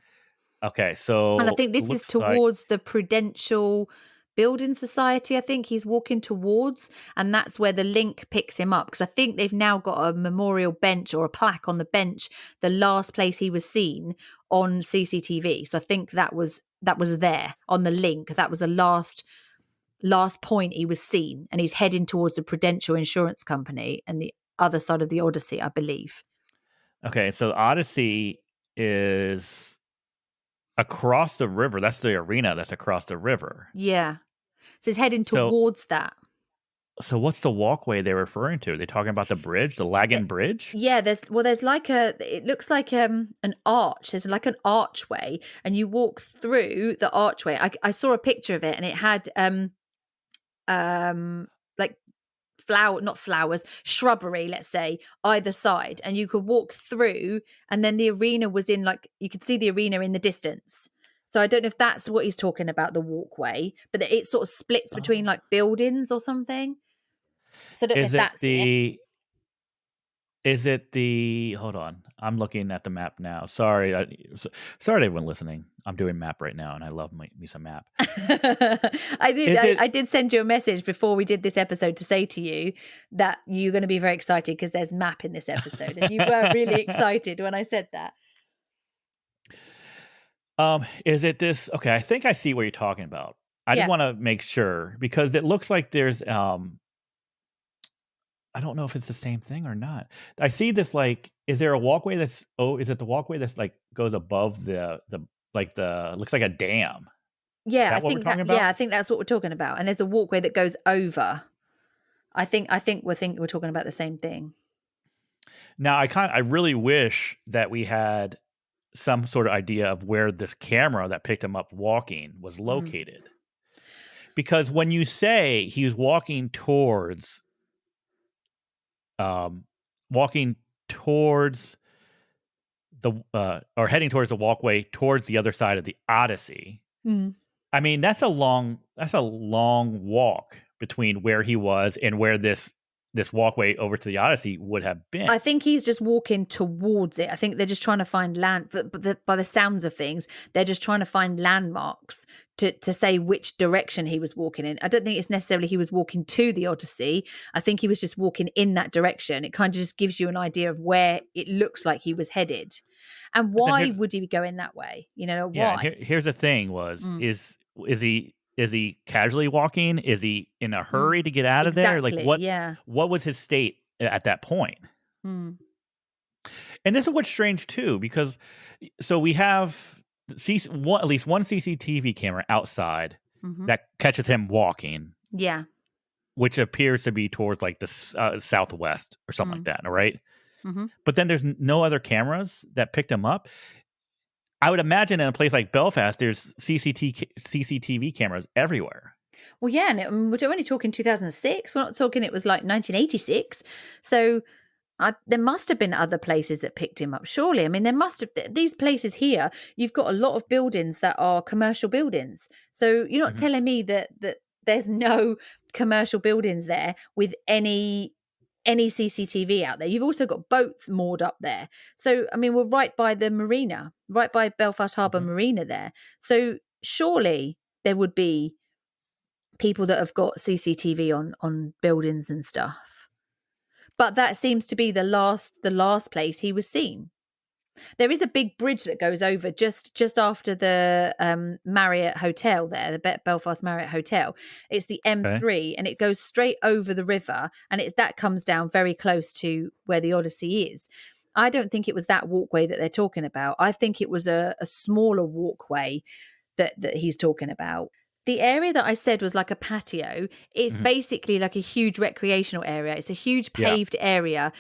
Okay, And I so think it this is looks like towards the Prudential Building Society. I think he's walking towards, and that's where the link picks him up. Because I think they've now got a memorial bench or a plaque on the bench, the last place he was seen on CCTV. So I think that was there on the link. That was the last point he was seen, and he's heading towards the Prudential Insurance Company and the other side of the Odyssey, I believe. okay, so Odyssey is across the river. That's the arena that's across the river. Yeah. So he's heading So towards that. so what's the walkway they're referring to? Are they talking about the bridge, the Lagan Bridge? Yeah, there's like it looks like an arch. There's like an archway, and you walk through the archway. I saw a picture of it, and it had like not flowers, shrubbery, let's say, either side, and you could walk through, and then the arena was in, like, you could see the arena in the distance. So I don't know if that's what he's talking about, the walkway, but it sort of splits between Oh. like buildings or something. So I don't know Is if it that's it. the hold on. I'm looking at the map now. Sorry. Sorry to everyone listening. I'm doing map right now and I love me some map. I did. Is it I did send you a message before we did this episode to say to you that you're going to be very excited because there's map in this episode, and you were really excited when I said that. is it this okay, I think I see what you're talking about. I just Yeah, want to make sure because it looks like there's I don't know if it's the same thing or not. I see this like is there a walkway that's is it the walkway that's like goes above the like the looks like a dam? Is yeah. I that what we're think that. talking Yeah, about? I think that's what we're talking about. And there's a walkway that goes over. I think we're talking about the same thing. Now I really wish that we had some sort of idea of where this camera that picked him up walking was Mm, located. Because when you say he was um, walking towards the or heading towards the walkway towards the other side of the Odyssey, mm. I mean that's a long walk between where he was and where this walkway over to the Odyssey would have been. I think he's just walking towards it. I think they're just trying to find land. But by the sounds of things, they're just trying to find landmarks to say which direction he was walking in. I don't think it's necessarily he was walking to the Odyssey. I think he was just walking in that direction. It kind of just gives you an idea of where it looks like he was headed. And But then why here's would he be going that way? yeah, and Why? here's the thing was Mm, is he casually walking? Is he in a mm. hurry to get out of there? Like Exactly. Yeah. what was his state at that point? Mm, And this is what's strange too, because so we have at least one CCTV camera outside hmm. that catches him walking, Yeah. which appears to be towards like the southwest or something like Mm, that. All right, hmm. but then there's no other cameras that picked him up. I would imagine in a place like Belfast, there's CCTV cameras everywhere. Well, yeah, and we're only talking 2006. We're not talking it was like 1986. So there must have been other places that picked him up, surely. I mean, there must have, these places here, you've got a lot of buildings that are commercial buildings. So you're not Mhm. telling me that there's no commercial buildings there with any CCTV out there. You've also got boats moored up there. So, I mean, we're right by the marina, right by Belfast Harbour Mhm. Marina there. So surely there would be people that have got CCTV on buildings and stuff. But that seems to be the last place he was seen. There is a big bridge that goes over just after the Marriott Hotel there, the Belfast Marriott Hotel. It's the Okay. M3, and it goes straight over the river, and that comes down very close to where the Odyssey is. I don't think it was that walkway that they're talking about. I think it was a smaller walkway that he's talking about. The area that I said was like a patio. It's Mhm. basically like a huge recreational area. It's a huge Yeah. paved area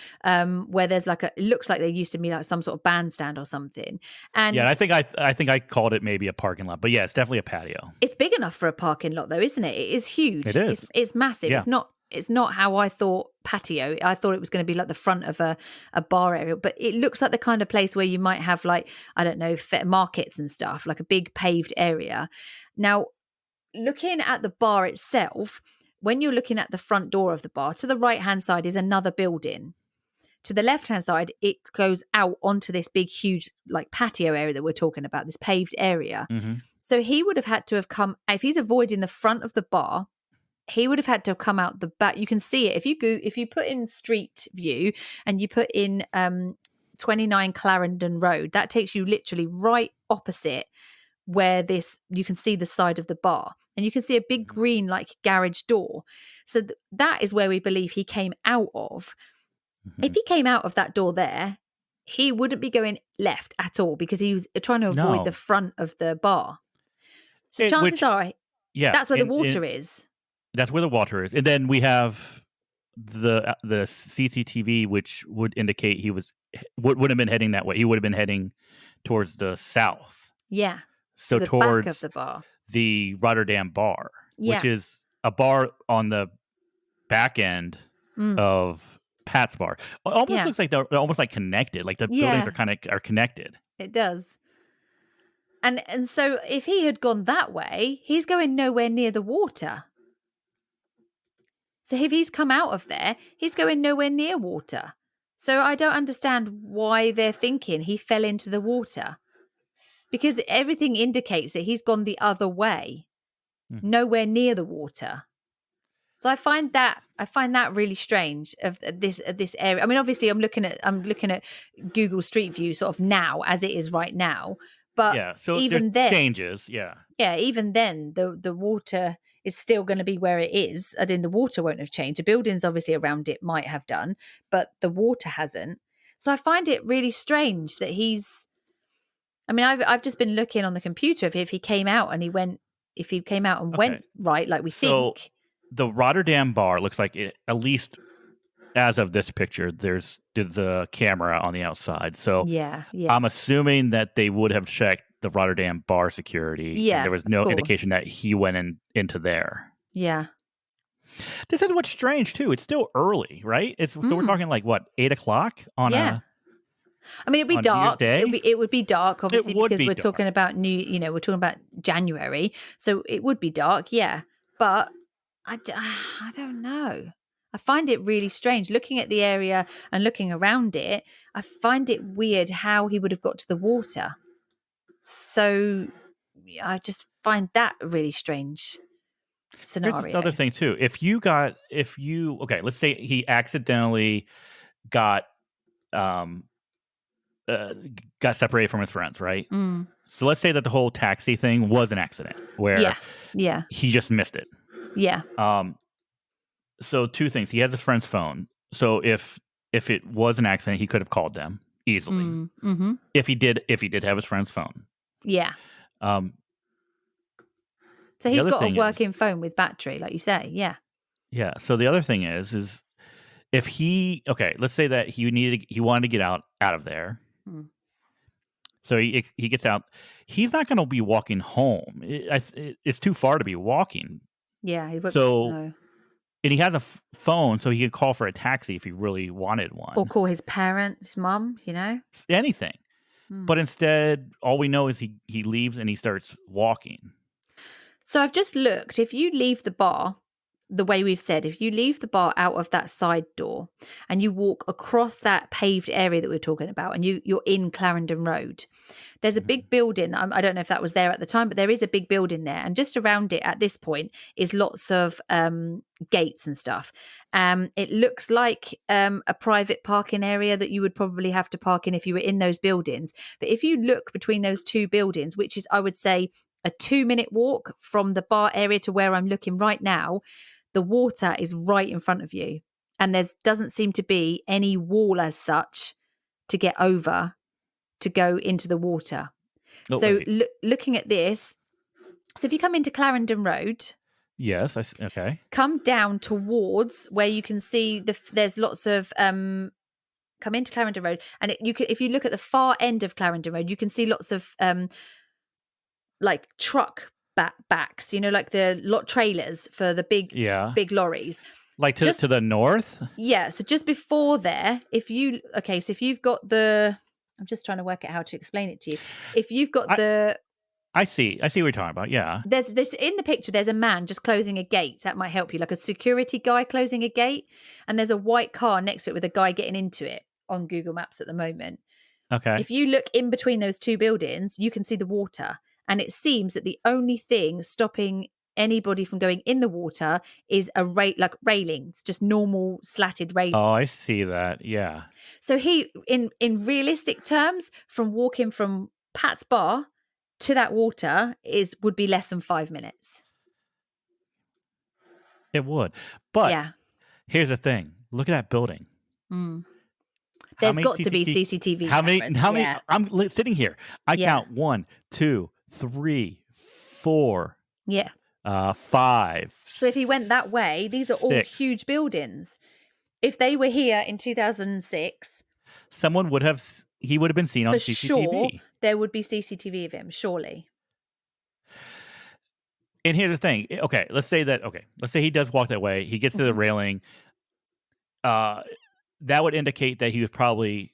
where there's like it looks like there used to be like some sort of bandstand or something. Yeah, and And I think I called it maybe a parking lot, but yeah, it's definitely a patio. it's big enough for a parking lot though, isn't it? It is It huge. is. It's massive. Yeah. It's not how I thought patio. I thought it was going to be like the front of a bar area, but it looks like the kind of place where you might have like, I don't know, markets and stuff, like a big paved area. Now, looking at the bar itself, when you're looking at the front door of the bar, to the right hand side is another building. To the left hand side, it goes out onto this big, huge, like patio area that we're talking about, this paved area. Hmm. So he would have had to have come, if he's avoiding the front of the bar, he would have had to have come out the back. You can see it if you put in Street View and you put in 29 Clarendon Road, that takes you literally right opposite where you can see the side of the bar, and you can see a big green like garage door. So that is where we believe he came out of. If Hmm. he came out of that door there, he wouldn't be going left at all because he was trying to avoid the No. front of the bar. So chances Which are yeah, that's where the water is. that's where the water is. And then we have the CCTV, which would indicate he would have been heading that way. He would have been heading towards the south, Yeah. To so the back of towards the bar. the Rotterdam bar, which Yeah. is a bar on the back end Mm. of Pat's bar. It almost Yeah. looks like they're almost like connected. Like the buildings Yeah. are kind of are connected. It does. And so if he had gone that way, he's going nowhere near the water. So if he's come out of there, he's going nowhere near water. So I don't understand why they're thinking he fell into the water. Because everything indicates that he's gone the other way, Mhm. nowhere near the water. So I find that really strange of this area. I mean, obviously, I'm looking at Google Street View sort of now as it is right now, but Yeah, so there's even then, changes. Yeah. yeah, even then, the water is still going to be where it is. I mean, the water won't have changed. The buildings obviously around it might have done, but the water hasn't. So I find it really strange that he's. I mean, I've just been looking on the computer if he came out and if he came out and Okay. went right like we So think. the Rotterdam bar looks like it, at least as of this picture, there's a camera on the outside. So Yeah, yeah, I'm assuming that they would have checked the Rotterdam bar security, and yeah. there was Of no course. indication that he went into there. Yeah. This is what's strange too. It's still early, right? So we're Mm, talking like what, 8 o'clock on yeah. a I mean, it'd be on New Year's dark. Day? It would be dark, It obviously, would because be we're dark. talking about we're talking about January, so it would be dark, yeah. But I don't know. I find it really strange looking at the area and looking around it. I find it weird how he would have got to the water. So yeah, I just find that a really strange Here's this scenario. other thing too. If you okay, let's say he accidentally got um got separated from his friends, right? Mm. So let's say that the whole taxi thing was an accident Yeah, where yeah, he just missed it. yeah. Um, so two things. He has his friend's phone. So if it was an accident, he could have called them easily. Mm, mm-hmm. If he did have his friend's phone. Yeah. Um, So the he's other got a thing is, working phone with battery, like you say. Yeah. yeah. So the other thing is if let's say that he wanted to get out of there. Mm. So he gets out. He's not going to be walking home. It's too far to be walking. Yeah. So No. and he has a phone, so he could call for a taxi if he really wanted Or one. call his parents, his mum, you know? Anything. Mm. But instead, all we know is he leaves and he starts walking. So I've just looked. If you leave the bar the way we've said, if you leave the bar out of that side door and you walk across that paved area that we're talking about, and you're in Clarendon Road, there's a big building. I don't know if that was there at the time, but there is a big building there. And just around it at this point is lots of gates and stuff. It looks like a private parking area that you would probably have to park in if you were in those buildings. But if you look between those two buildings, which is, I would say, a 2-minute walk from the bar area to where I'm looking right now, the water is right in front of you. And there doesn't seem to be any wall as such to get over to go into the water. Oh, So looking at this, so if you come into Clarendon Road, yes, okay, come down towards where you can see there's lots of come into Clarendon Road, and if you look at the far end of Clarendon Road, you can see lots of like truck backs, like the lot trailers for the big lorries. Like to the north? Yeah, so just before there, so if you've got I'm just trying to work out how to explain it to you. If you've got I see what you're talking about, yeah. There's in the picture, there's a man just closing a gate. That might help you, like a security guy closing a gate. And there's a white car next to it with a guy getting into it on Google Maps at the moment. Okay. If you look in between those two buildings, you can see the water. And it seems that the only thing stopping anybody from going in the water is like railings, just normal slatted railings. Oh, I see that. Yeah. So he, in realistic terms, from walking from Pat's bar to that water would be less than 5 minutes. It would. But here's the thing. Look at that building. There's got to be CCTV. How many? I'm sitting here. I count 1, 2, 3, 4. Yeah. 5. So if he went that way, these are all huge buildings. If they were here in 2006, he would have been seen on CCTV. Sure, there would be CCTV of him, surely. And here's the thing. Okay, let's say he does walk that way. He gets to the railing. That would indicate that he was probably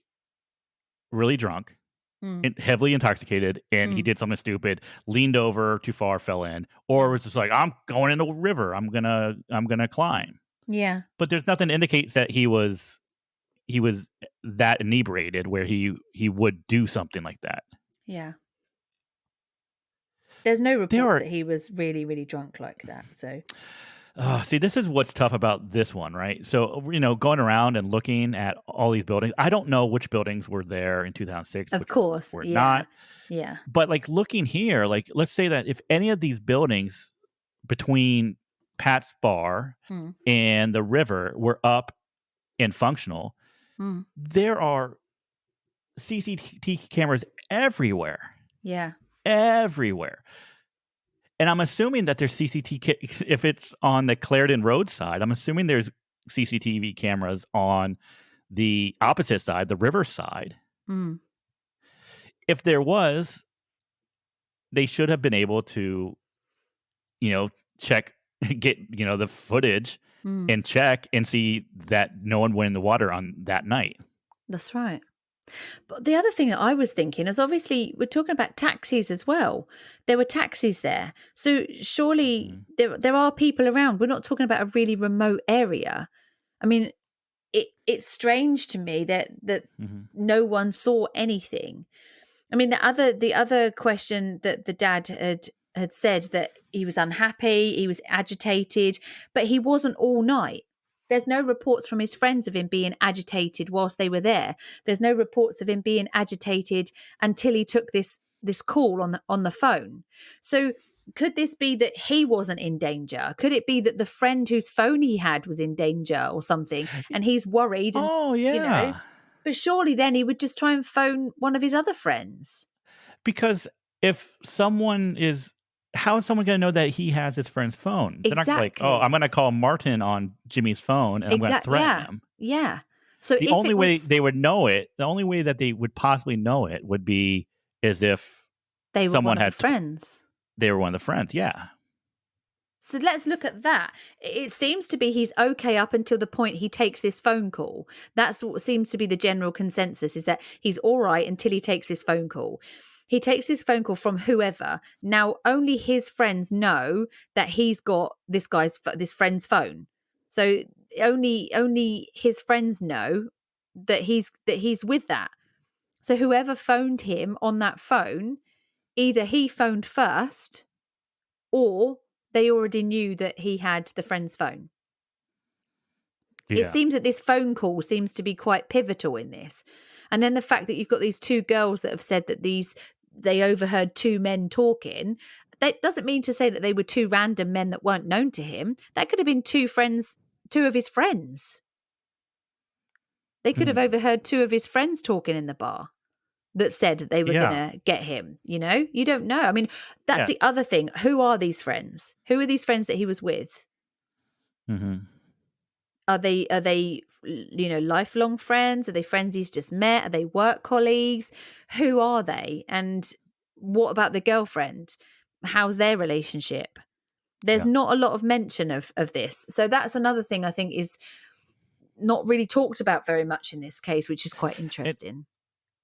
really drunk, and heavily intoxicated, and he did something stupid, leaned over too far, fell in, or was just like, I'm going in the river. I'm gonna climb. Yeah. But there's nothing that indicates that he was that inebriated where he would do something like that. Yeah. There's no report that he was really, really drunk like that. So, see, this is what's tough about this one, right? So, going around and looking at all these buildings, I don't know which buildings were there in 2006. Of course, were not. Yeah. But like looking here, like let's say that if any of these buildings between Pat's bar and the river were up and functional, there are CCTV cameras everywhere. Yeah. Everywhere. And I'm assuming that there's CCTV, if it's on the Clarendon Road side, I'm assuming there's CCTV cameras on the opposite side, the river side. If there was, they should have been able to, get, the footage and check and see that no one went in the water on that night. That's right. But the other thing that I was thinking is, obviously we're talking about taxis as well. There were taxis there. So surely there are people around. We're not talking about a really remote area. I mean, it's strange to me that no one saw anything. I mean, the other question that the dad had said that he was unhappy, he was agitated, but he wasn't all night. There's no reports from his friends of him being agitated whilst they were there. There's no reports of him being agitated until he took this call on the phone. So could this be that he wasn't in danger? Could it be that the friend whose phone he had was in danger or something, and he's worried? And, oh, yeah. But surely then he would just try and phone one of his other friends. Because if someone is... How is someone going to know that he has his friend's phone? Exactly. They're not like, oh, I'm going to call Martin on Jimmy's phone and I'm going to threaten him. Yeah. So the only way they would know it, the only way that they would possibly know it would be as if someone had friends. They were one of the friends, yeah. So let's look at that. It seems to be he's okay up until the point he takes this phone call. That's what seems to be the general consensus, is that he's all right until he takes this phone call. He takes this phone call from whoever. Now, only his friends know that he's got this friend's phone. So only his friends know that he's with that. So whoever phoned him on that phone, either he phoned first or they already knew that he had the friend's phone. It Yeah. seems that this phone call seems to be quite pivotal in this. And then the fact that you've got these two girls that have said that they overheard two men talking, that doesn't mean to say that they were two random men that weren't known to him. That could have been two of his friends. They could have Hmm. overheard two of his friends talking in the bar that said that they were going Yeah. to get him. You don't know. I mean, that's Yeah. the other thing. Who are these friends? Who are these friends that he was with? Hmm. Are they lifelong friends? Are they friends he's just met? Are they work colleagues? Who are they? And what about the girlfriend? How's their relationship? There's Yeah. not a lot of mention of this. So that's another thing I think is not really talked about very much in this case, which is quite And, interesting.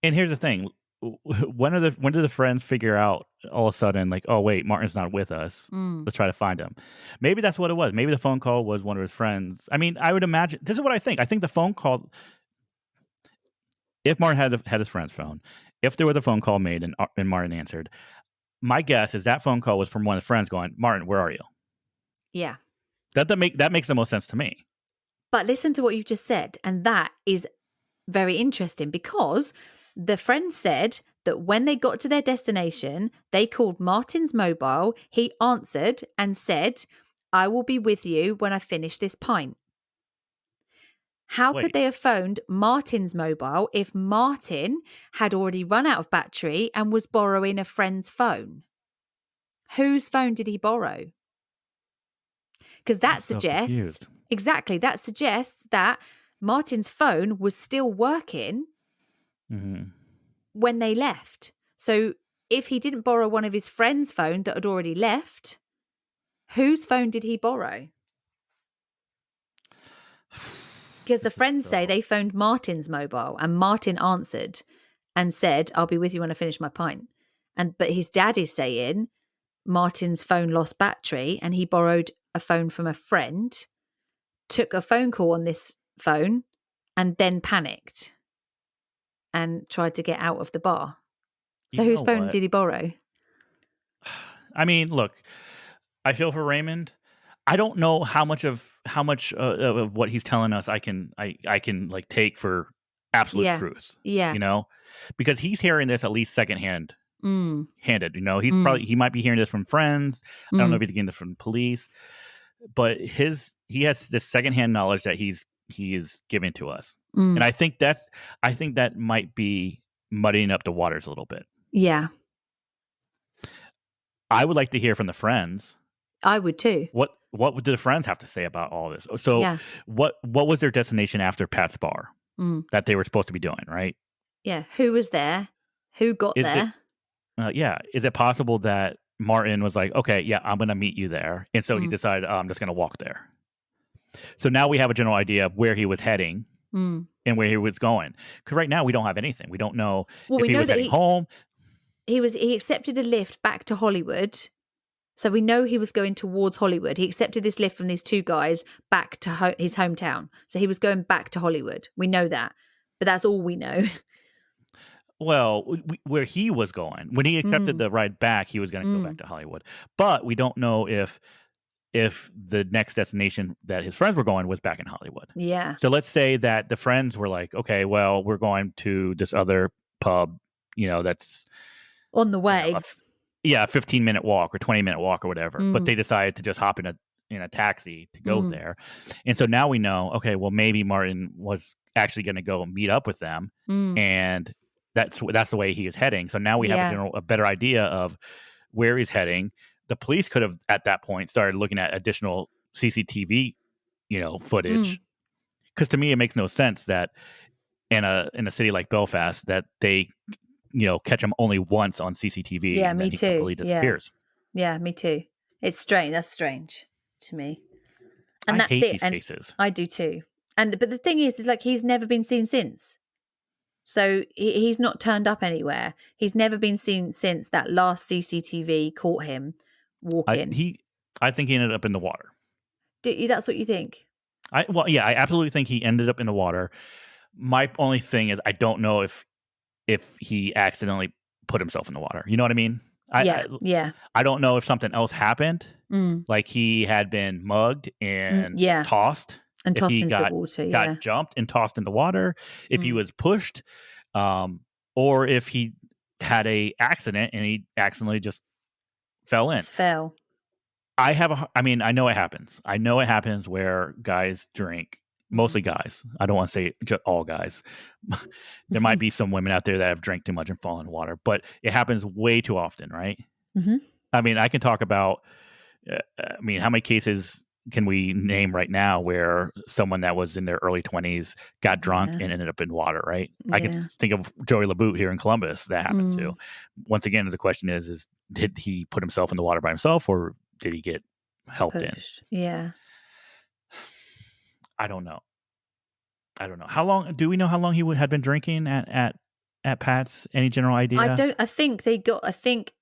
and here's the thing: when did the friends figure out all of a sudden, like, oh wait, Martin's not with us. Mm, Let's try to find him. Maybe that's what it was. Maybe the phone call was one of his friends. I mean, I would imagine this is what I think. I think the phone call, if Martin had his friend's phone, if there was a phone call made and Martin answered, my guess is that phone call was from one of the friends going, Martin, where are you? yeah. That makes the most sense to me. But listen to what you've just said. And that is very interesting because the friend said that when they got to their destination, they called Martin's mobile. He answered and said, I will be with you when I finish this pint. How could Wait, they have phoned Martin's mobile if Martin had already run out of battery and was borrowing a friend's phone? Whose phone did he borrow? Because I'm that so suggests, confused. exactly, that suggests that Martin's phone was still working Hmm. when they left. So if he didn't borrow one of his friend's phone that had already left, whose phone did he borrow? Because the friends say So they phoned Martin's mobile and Martin answered and said, I'll be with you when I finish my pint. But his dad is saying Martin's phone lost battery and he borrowed a phone from a friend, took a phone call on this phone, and then panicked and tried to get out of the bar. So you whose know phone what? did he borrow? I mean, look, I feel for Raymond. I don't know how much of what he's telling us I can like take for absolute Yeah. truth, Yeah. you know, because he's hearing this at least secondhand Mm. handed. You know, Mm. he might be hearing this from friends. I don't know Mm. if he's getting this from police, but he has this secondhand knowledge that he is giving to us, and Mm. I think that might be muddying up the waters a little bit. Yeah. I would like to hear from the friends. I would too. What did the friends have to say about all this? So Yeah. what was their destination after Pat's bar Mm. that they were supposed to be doing? Right? Yeah. Who was there? Who got Is it there? yeah? Is it possible that Martin was like, okay, yeah, I'm gonna meet you there, and so he Mm. decided, oh, I'm just gonna walk there. So now we have a general idea of where he was heading Mm. and where he was going. Because right now we don't have anything. We don't know Well, if we he know was that heading home. he accepted a lift back to Hollywood. So we know he was going towards Hollywood. He accepted this lift from these two guys back to his hometown. So he was going back to Hollywood. We know that. But that's all we know. Well, where he was going when he accepted Mm. the ride back, he was going to go back Mm. to Hollywood. But we don't know if the next destination that his friends were going was back in Hollywood. Yeah. So let's say that the friends were like, okay, well, we're going to this other pub, that's, On the you know, way. a 15-minute walk or 20-minute walk or whatever. But Mm. they decided to just hop in a taxi to go Mm. there. And so now we know, okay, well, maybe Martin was actually going to go and meet up with them. Mm. And that's the way he is heading. So now we have Yeah. a better idea of where he's heading. The police could have at that point started looking at additional CCTV, Mm. footage. Because to me, it makes no sense that in a city like Belfast that they catch him only once on CCTV Yeah, and then me he too. completely Yeah. disappears. Yeah, me too. It's strange. That's strange to me. And I that's hate it. these And cases. I do too. But the thing is like he's never been seen since. So he's not turned up anywhere. He's never been seen since that last CCTV caught him walking. I think he ended up in the water. That's what you think? I absolutely think he ended up in the water. My only thing is I don't know if he accidentally put himself in the water. You know what I mean? Yeah. I don't know if something else happened, like he had been mugged and tossed. And if tossed he into the water, got jumped and tossed in the water, if he was pushed, or if he had a accident and he accidentally just fell in. Just fell. I know it happens. I know it happens where guys drink. Mostly guys. I don't want to say all guys. There might be some women out there that have drank too much and fallen in water, but it happens way too often, right? Mm-hmm. I mean, I can talk about. How many cases can we name right now where someone that was in their early 20s got drunk and ended up in water, right? Yeah. I can think of Joey LaBoot here in Columbus that happened to. Once again, the question is did he put himself in the water by himself or did he get helped in? Yeah. I don't know. How long do we know how long he had been drinking at Pat's? Any general idea? I think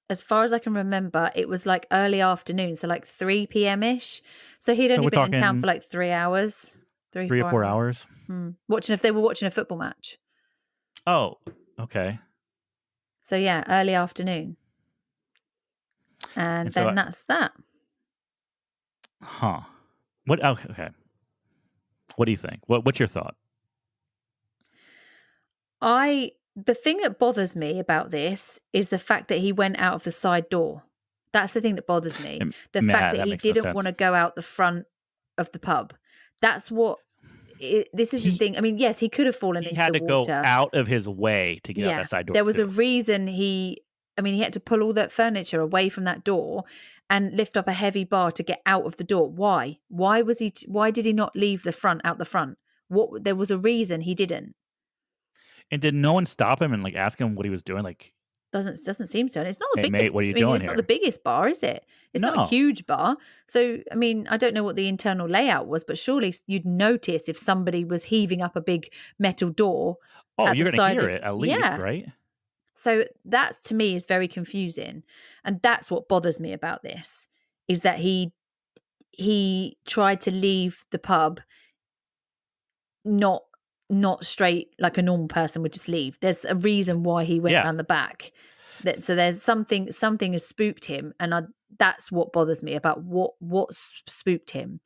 as far as I can remember, it was like early afternoon, so like 3 p.m. ish. So he'd only been in town for like 3 hours. 3 or 4 hours. If they were watching a football match. Oh, okay. So yeah, early afternoon. And then that's that. Huh. What okay. What do you think? What's your thought? The thing that bothers me about this is the fact that he went out of the side door. That's the thing that bothers me. The fact that he didn't want to go out the front of the pub. That's what this is the thing. I mean, yes, he could have fallen into the water. He had to go out of his way to get out that side door. There was a reason he had to pull all that furniture away from that door and lift up a heavy bar to get out of the door. Why? Why did he not leave the front out the front? There was a reason he didn't. And did no one stop him and like ask him what he was doing? Like doesn't seem so. And it's not the biggest. Mate, what are you doing it's here? Not the biggest bar, is it? It's not a huge bar. So I mean, I don't know what the internal layout was, but surely you'd notice if somebody was heaving up a big metal door. Oh, you're going to hear it at least, right? So that to me is very confusing, and that's what bothers me about this is that he tried to leave the pub not straight like a normal person would just leave. There's a reason why he went around the back. So there's something has spooked him, and that's what bothers me about what spooked him.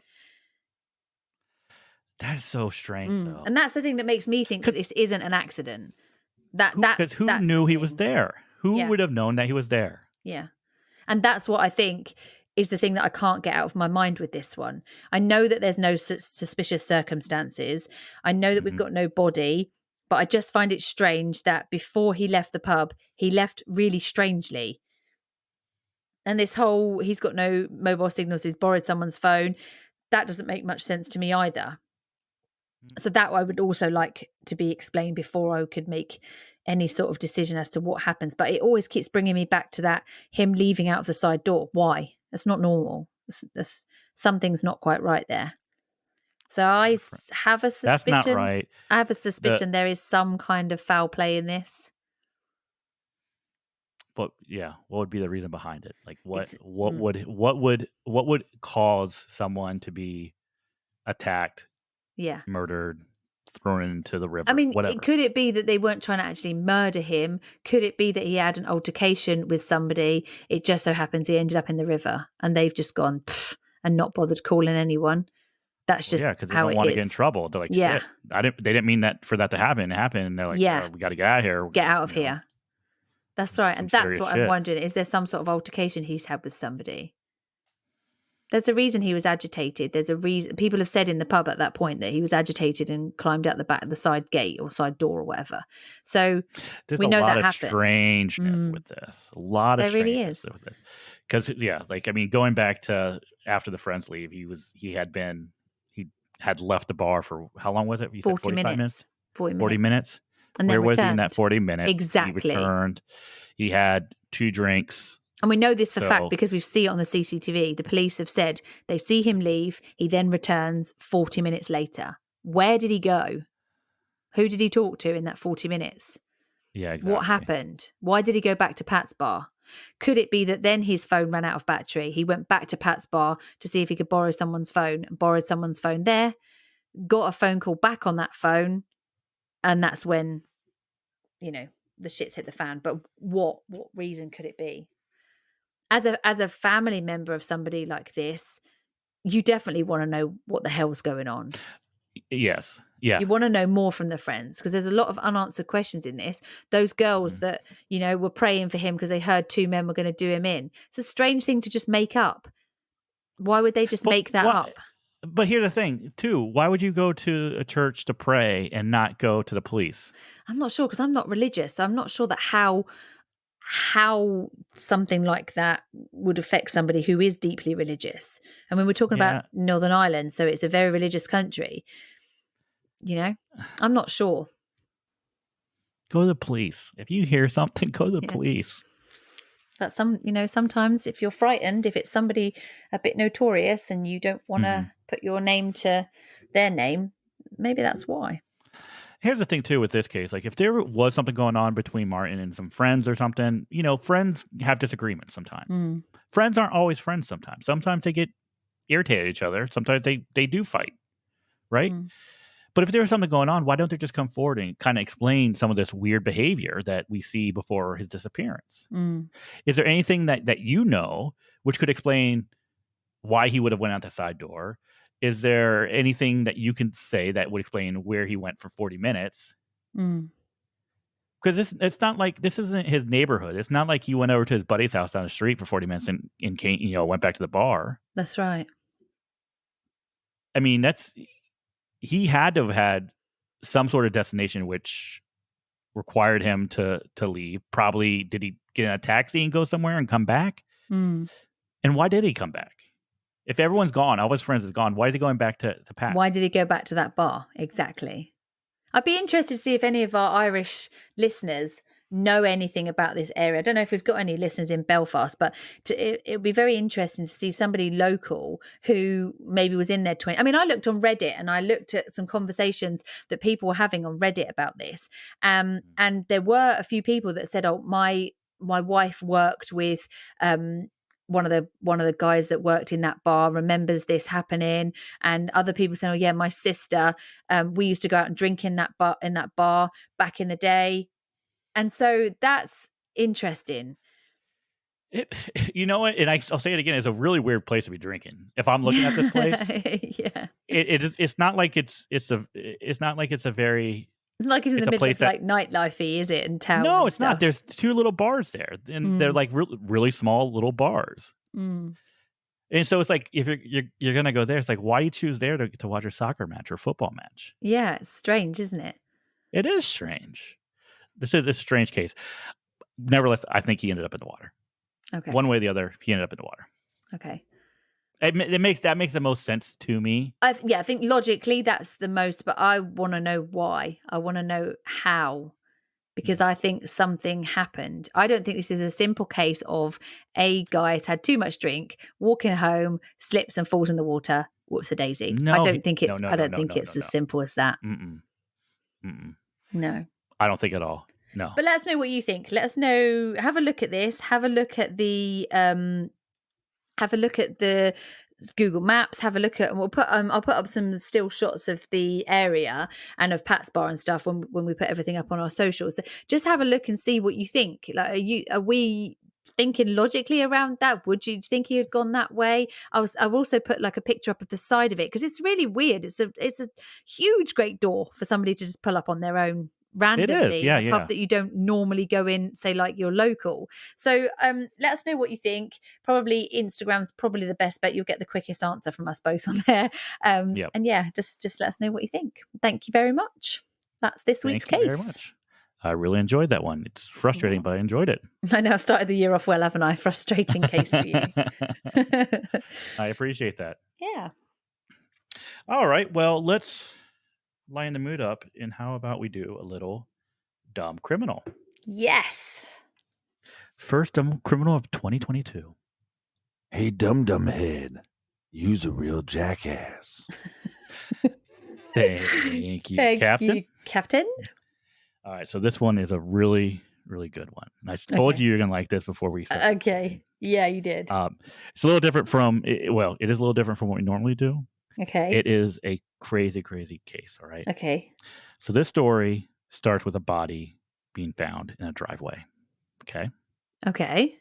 That is so strange, though. And that's the thing that makes me think that this isn't an accident. Because who knew he was there? Who would have known that he was there? Yeah, and that's what I think is the thing that I can't get out of my mind with this one. I know that there's no suspicious circumstances. I know that we've got no body, but I just find it strange that before he left the pub, he left really strangely. And this whole, he's got no mobile signals, he's borrowed someone's phone. That doesn't make much sense to me either. So that I would also like to be explained before I could make any sort of decision as to what happens. But it always keeps bringing me back to that, him leaving out of the side door. Why? That's not normal. Something's not quite right there. So I have a suspicion. That's not right. I have a suspicion there is some kind of foul play in this. But yeah, what would be the reason behind it? Like what would cause someone to be attacked, murdered, thrown into the river? I mean, whatever. Could it be that they weren't trying to actually murder him? Could it be that he had an altercation with somebody? It just so happens he ended up in the river, and they've just gone and not bothered calling anyone. That's just because they don't want to get in trouble. They're like, shit, they didn't mean that for that to happen. It happened. And they're like, we got to get out of here. Get out of here. That's right. And that's what I'm wondering. Is there some sort of altercation he's had with somebody? There's a reason he was agitated. There's a reason. People have said in the pub at that point that he was agitated and climbed out the back of the side gate or side door or whatever. So we know that happened. There's a lot of strangeness with this. A lot of strangeness. There really is. With it. Because, going back to after the friends leave, he had left the bar for, how long was it? You 40 said 45 minutes. 40 minutes. And then where was he in that 40 minutes? Exactly. He returned. He had 2 drinks. And we know this for fact because we see it on the CCTV. The police have said they see him leave. He then returns 40 minutes later. Where did he go? Who did he talk to in that 40 minutes? Yeah, What exactly. happened? Why did he go back to Pat's bar? Could it be that then his phone ran out of battery? He went back to Pat's bar to see if he could borrow someone's phone, borrowed someone's phone there, got a phone call back on that phone, and that's when, the shit's hit the fan. But what reason could it be? As a family member of somebody like this, you definitely want to know what the hell's going on. Yes. Yeah. You want to know more from the friends because there's a lot of unanswered questions in this. Those girls that, were praying for him because they heard two men were going to do him in. It's a strange thing to just make up. Why would they just make that up? But here's the thing, too. Why would you go to a church to pray and not go to the police? I'm not sure because I'm not religious. So I'm not sure that how something like that would affect somebody who is deeply religious. I mean, we're talking about Northern Ireland, so it's a very religious country. I'm not sure. Go to the police. If you hear something, go to the police. But sometimes if you're frightened, if it's somebody a bit notorious and you don't want to put your name to their name, maybe that's why. Here's the thing, too, with this case. Like, if there was something going on between Martin and some friends or something, friends have disagreements sometimes. Friends aren't always friends sometimes. Sometimes they get irritated at each other. Sometimes they do fight, right? But if there was something going on, why don't they just come forward and kind of explain some of this weird behavior that we see before his disappearance? Is there anything that which could explain why he would have went out the side door? Is there anything that you can say that would explain where he went for 40 minutes? Because it's not like this isn't his neighborhood. It's not like he went over to his buddy's house down the street for 40 minutes and went back to the bar. That's right. I mean, he had to have had some sort of destination which required him to leave. Probably did he get in a taxi and go somewhere and come back? And why did he come back? If everyone's gone, all his friends is gone, why is he going back to Pat? Why did he go back to that bar? Exactly. I'd be interested to see if any of our Irish listeners know anything about this area. I don't know if we've got any listeners in Belfast, but it would be very interesting to see somebody local who maybe was in their 20s. I mean, I looked on Reddit and I looked at some conversations that people were having on Reddit about this. And there were a few people that said, oh, my wife worked with one of the guys that worked in that bar remembers this happening, and other people saying, oh yeah, my sister, we used to go out and drink in that bar back in the day. And so that's interesting. You know what? And I'll say it again. It's a really weird place to be drinking. If I'm looking at this place, it's not like it's not like it's a very. It's not like it's in the middle of like nightlife-y, is it? And town. No, it's not. There's two little bars there, and they're like really small little bars. And so it's like if you're gonna go there, it's like why you choose there to watch a soccer match or football match? Yeah, it's strange, isn't it? It is strange. This is a strange case. Nevertheless, I think he ended up in the water. Okay. One way or the other, he ended up in the water. Okay. That makes the most sense to me. I think logically that's the most, but I want to know why. I want to know how, because I think something happened. I don't think this is a simple case of a guy's had too much drink, walking home, slips and falls in the water. Whoops a daisy. No, I don't think it's as simple as that. No. I don't think at all. No. But let us know what you think. Let us know. Have a look at this. Have a look at the Google Maps. Have a look at, and I'll put up some still shots of the area and of Pat's bar and stuff when we put everything up on our socials. So just have a look and see what you think. Like, are we thinking logically around that? Would you think he had gone that way? I've also put like a picture up of the side of it because it's really weird. It's a huge great door for somebody to just pull up on their own randomly. It is. Pub that you don't normally go in, say like your local. So let us know what you think. Probably Instagram's probably the best bet. You'll get the quickest answer from us both on there. And yeah, just let us know what you think. Thank you very much. That's this week's case. Thank you very much. I really enjoyed that one. It's frustrating, but I enjoyed it. I know. I started the year off well, haven't I? Frustrating case for you. I appreciate that. Yeah. All right. Well, let's line the mood up, and how about we do a little dumb criminal? Yes. First dumb criminal of 2022. Hey, dum head, you's a real jackass. Thank you, Captain. Captain? All right, so this one is a really, really good one. And I told Okay. you you're going to like this before we started. Okay. Yeah, you did. It's a little different from, it is a little different from what we normally do. Okay. It is a crazy, crazy case, all right? Okay. So this story starts with a body being found in a driveway, okay? Okay.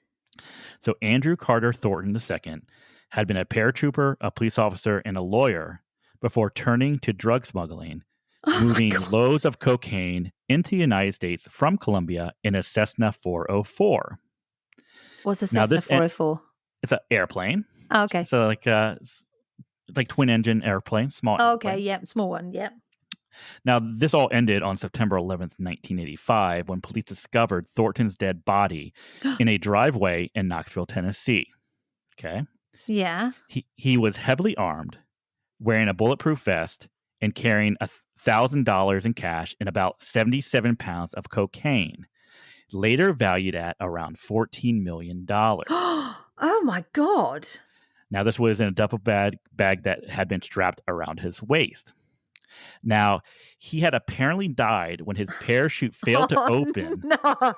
So Andrew Carter Thornton II had been a paratrooper, a police officer, and a lawyer before turning to drug smuggling, Oh my moving God. loads of cocaine into the United States from Colombia in a Cessna 404. What's a Now Cessna this 404? it's an airplane. Oh, okay. So like twin engine airplane, small Oh, okay. airplane. Yep. Small one. Yep. Now this all ended on September 11th, 1985, when police discovered Thornton's dead body in a driveway in Knoxville, Tennessee. Okay. Yeah. He was heavily armed, wearing a bulletproof vest, and carrying $1,000 in cash and about 77 pounds of cocaine, later valued at around $14 million. Oh my God. Now, this was in a duffel bag that had been strapped around his waist. Now, he had apparently died when his parachute failed to open No.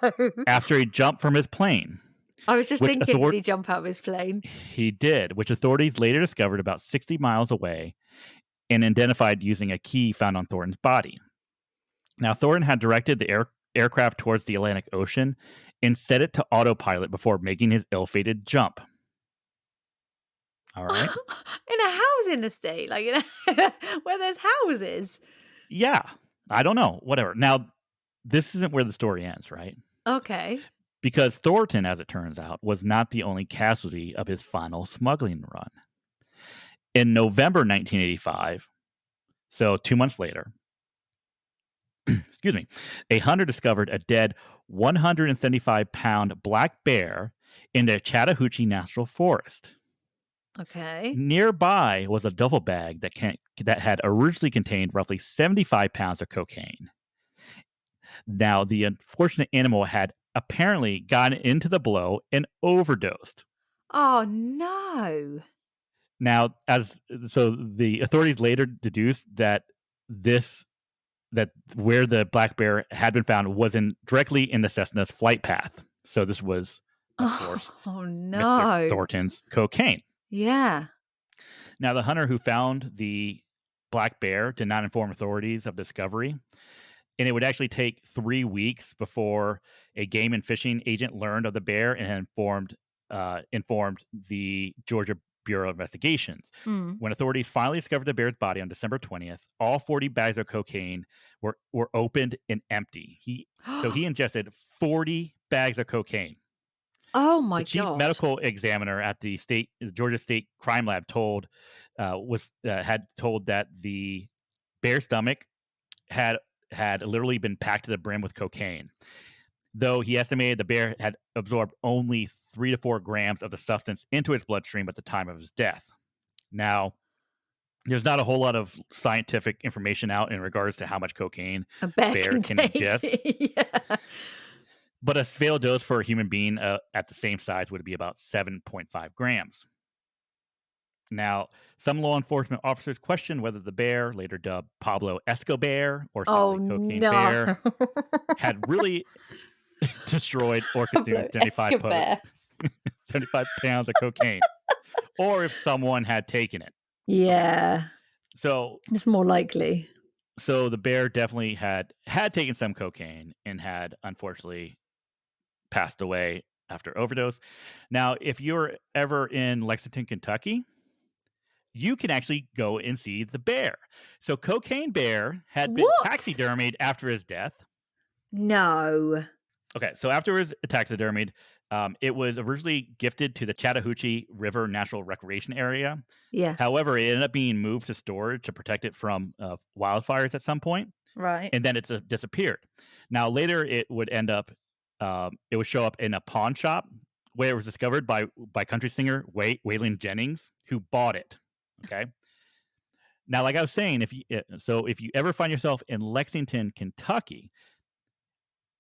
after he jumped from his plane. I was just Which thinking, did he jump out of his plane? He did, which authorities later discovered about 60 miles away and identified using a key found on Thornton's body. Now, Thornton had directed the aircraft towards the Atlantic Ocean and set it to autopilot before making his ill-fated jump. All right? In a housing estate, like where there's houses. Yeah. I don't know. Whatever. Now, this isn't where the story ends, right? Okay. Because Thornton, as it turns out, was not the only casualty of his final smuggling run. In November 1985, so 2 months later, excuse me, a hunter discovered a dead 175-pound black bear in the Chattahoochee National Forest. Okay. Nearby was a duffel bag that had originally contained roughly 75 pounds of cocaine. Now, the unfortunate animal had apparently gotten into the blow and overdosed. Oh no. Now, so the authorities later deduced that where the black bear had been found wasn't directly in the Cessna's flight path. So this was, of course, Oh Mr. no. Thornton's cocaine. Yeah. Now, the hunter who found the black bear did not inform authorities of discovery, and it would actually take 3 weeks before a game and fishing agent learned of the bear and had informed the Georgia Bureau of Investigations. Mm. When authorities finally discovered the bear's body on December 20th, all 40 bags of cocaine were opened and empty. So he ingested 40 bags of cocaine. Oh my The chief God. medical examiner at the Georgia State Crime Lab had told that the bear's stomach had literally been packed to the brim with cocaine, though he estimated the bear had absorbed only 3 to 4 grams of the substance into its bloodstream at the time of his death. Now, there's not a whole lot of scientific information out in regards to how much cocaine A bear bear can can take. ingest. Yeah. But a fatal dose for a human being at the same size would be about 7.5 grams. Now, some law enforcement officers questioned whether the bear, later dubbed Pablo Escobar or Oh simply Cocaine no. Bear, had really destroyed or consumed Pablo 75 pounds of cocaine, or if someone had taken it. Yeah. So It's more likely. So the bear definitely had taken some cocaine and had unfortunately passed away after overdose. Now, if you're ever in Lexington, Kentucky, you can actually go and see the bear. So Cocaine Bear had been What? taxidermied after his death. No. Okay, so after his taxidermied, it was originally gifted to the Chattahoochee River Natural Recreation Area. Yeah. However, it ended up being moved to storage to protect it from wildfires at some point. Right. And then it's disappeared. Now later it would show up in a pawn shop where it was discovered by country singer Waylon Jennings, who bought it. Okay. Now, like I was saying, if you ever find yourself in Lexington, Kentucky,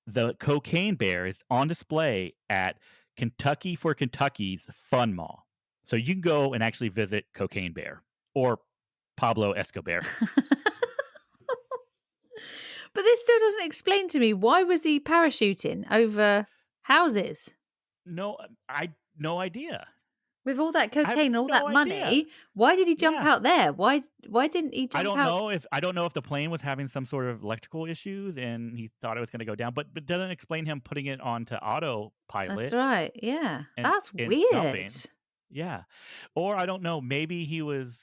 the Cocaine Bear is on display at Kentucky for Kentucky's Fun Mall. So you can go and actually visit Cocaine Bear or Pablo Escobar. But this still doesn't explain to me, why was he parachuting over houses? No, no idea. With all that I have cocaine and all that no idea. money, why did he jump Yeah. out there? Why didn't he I jump don't out? know if the plane was having some sort of electrical issues and he thought it was going to go down, but it doesn't explain him putting it onto That's autopilot right. Yeah. and That's and weird. jumping. Yeah. Or I don't know, maybe he was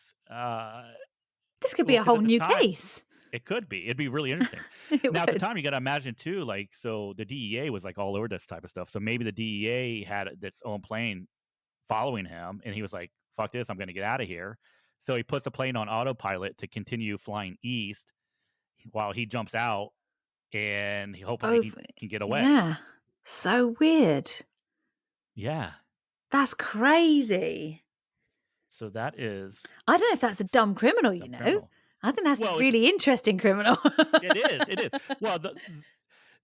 This could be well, a because whole at the new time case. it could be. It'd be really interesting. It Now at the would. time you got to imagine too, like, so the DEA was like all over this type of stuff. So maybe the DEA had its own plane following him and he was like, fuck this, I'm going to get out of here. So he puts the plane on autopilot to continue flying east while he jumps out and hopefully he Over. can get away. Yeah. So weird. Yeah. That's crazy. So that is I don't know if that's a dumb criminal, you dumb know. criminal. I think that's Well, a really interesting criminal. it is. It is. Well,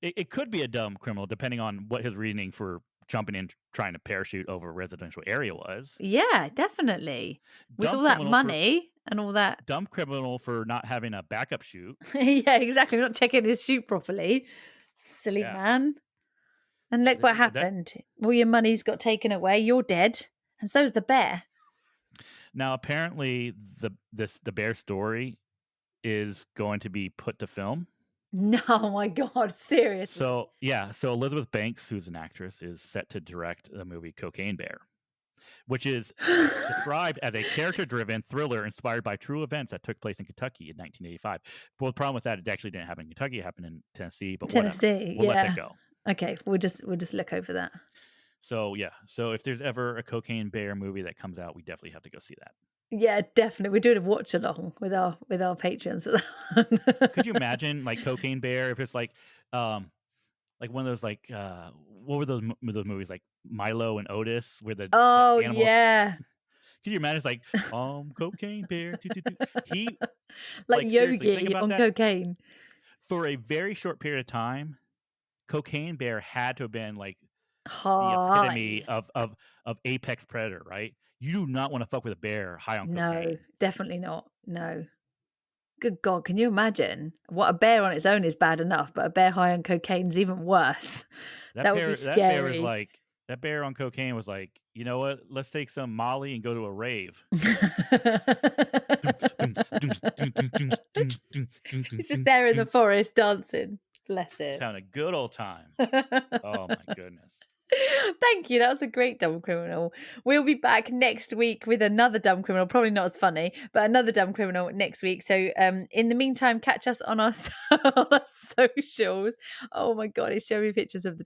it could be a dumb criminal depending on what his reasoning for jumping in trying to parachute over a residential area was. Yeah, definitely. With Dumb all that criminal money and all that. Dumb criminal for not having a backup chute. Yeah, exactly. Not checking his chute properly. Silly Yeah. man. And look what happened. All your money's got taken away. You're dead. And so's the bear. Now, apparently, the bear story is going to be put to film. No, my God, seriously. So Elizabeth Banks, who's an actress, is set to direct the movie Cocaine Bear, which is described as a character-driven thriller inspired by true events that took place in Kentucky in 1985. Well, the problem with that, it actually didn't happen in Kentucky; it happened in Tennessee. But Tennessee, whatever, we'll let that go. Okay, we'll just look over that. So so if there's ever a Cocaine Bear movie that comes out, we definitely have to go see that. Yeah, definitely. We're doing a watch along with our patrons for that. Could you imagine like Cocaine Bear if it's like one of those like what were those movies like Milo and Otis where the animals... yeah. Could you imagine it's like Cocaine Bear he like Yogi on cocaine for a very short period of time. Cocaine Bear had to have been like high. the epitome of apex predator, right? You do not want to fuck with a bear high on cocaine. No, definitely not. No. Good God, can you imagine? What a bear on its own is bad enough, but a bear high on cocaine is even worse. That would be scary. That bear was like, that bear on cocaine was like, you know what? Let's take some Molly and go to a rave. He's just there in the forest dancing. Bless it. Just having a good old time. Oh my goodness. Thank you. That was a great dumb criminal. We'll be back next week with another dumb criminal. Probably not as funny, but another dumb criminal next week. So in the meantime, catch us on our socials. Oh my God, he's showing me pictures of the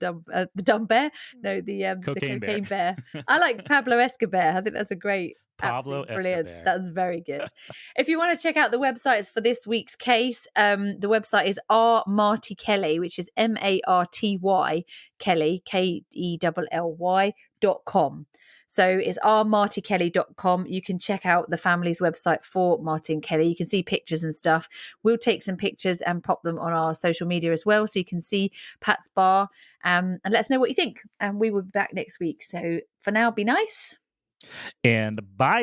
dumb bear. No, the cocaine bear. I like Pablo Escobar. I think that's a great... Pablo brilliant. Escobar. That's very good. If you want to check out the websites for this week's case, the website is R. Marty Kelly, which is MARTY Kelly, KELLY.com. So it's rmartykelly.com. You can check out the family's website for Martin Kelly. You can see pictures and stuff. We'll take some pictures and pop them on our social media as well, so you can see Pat's bar and let us know what you think. And we will be back next week. So for now, be nice. And bye.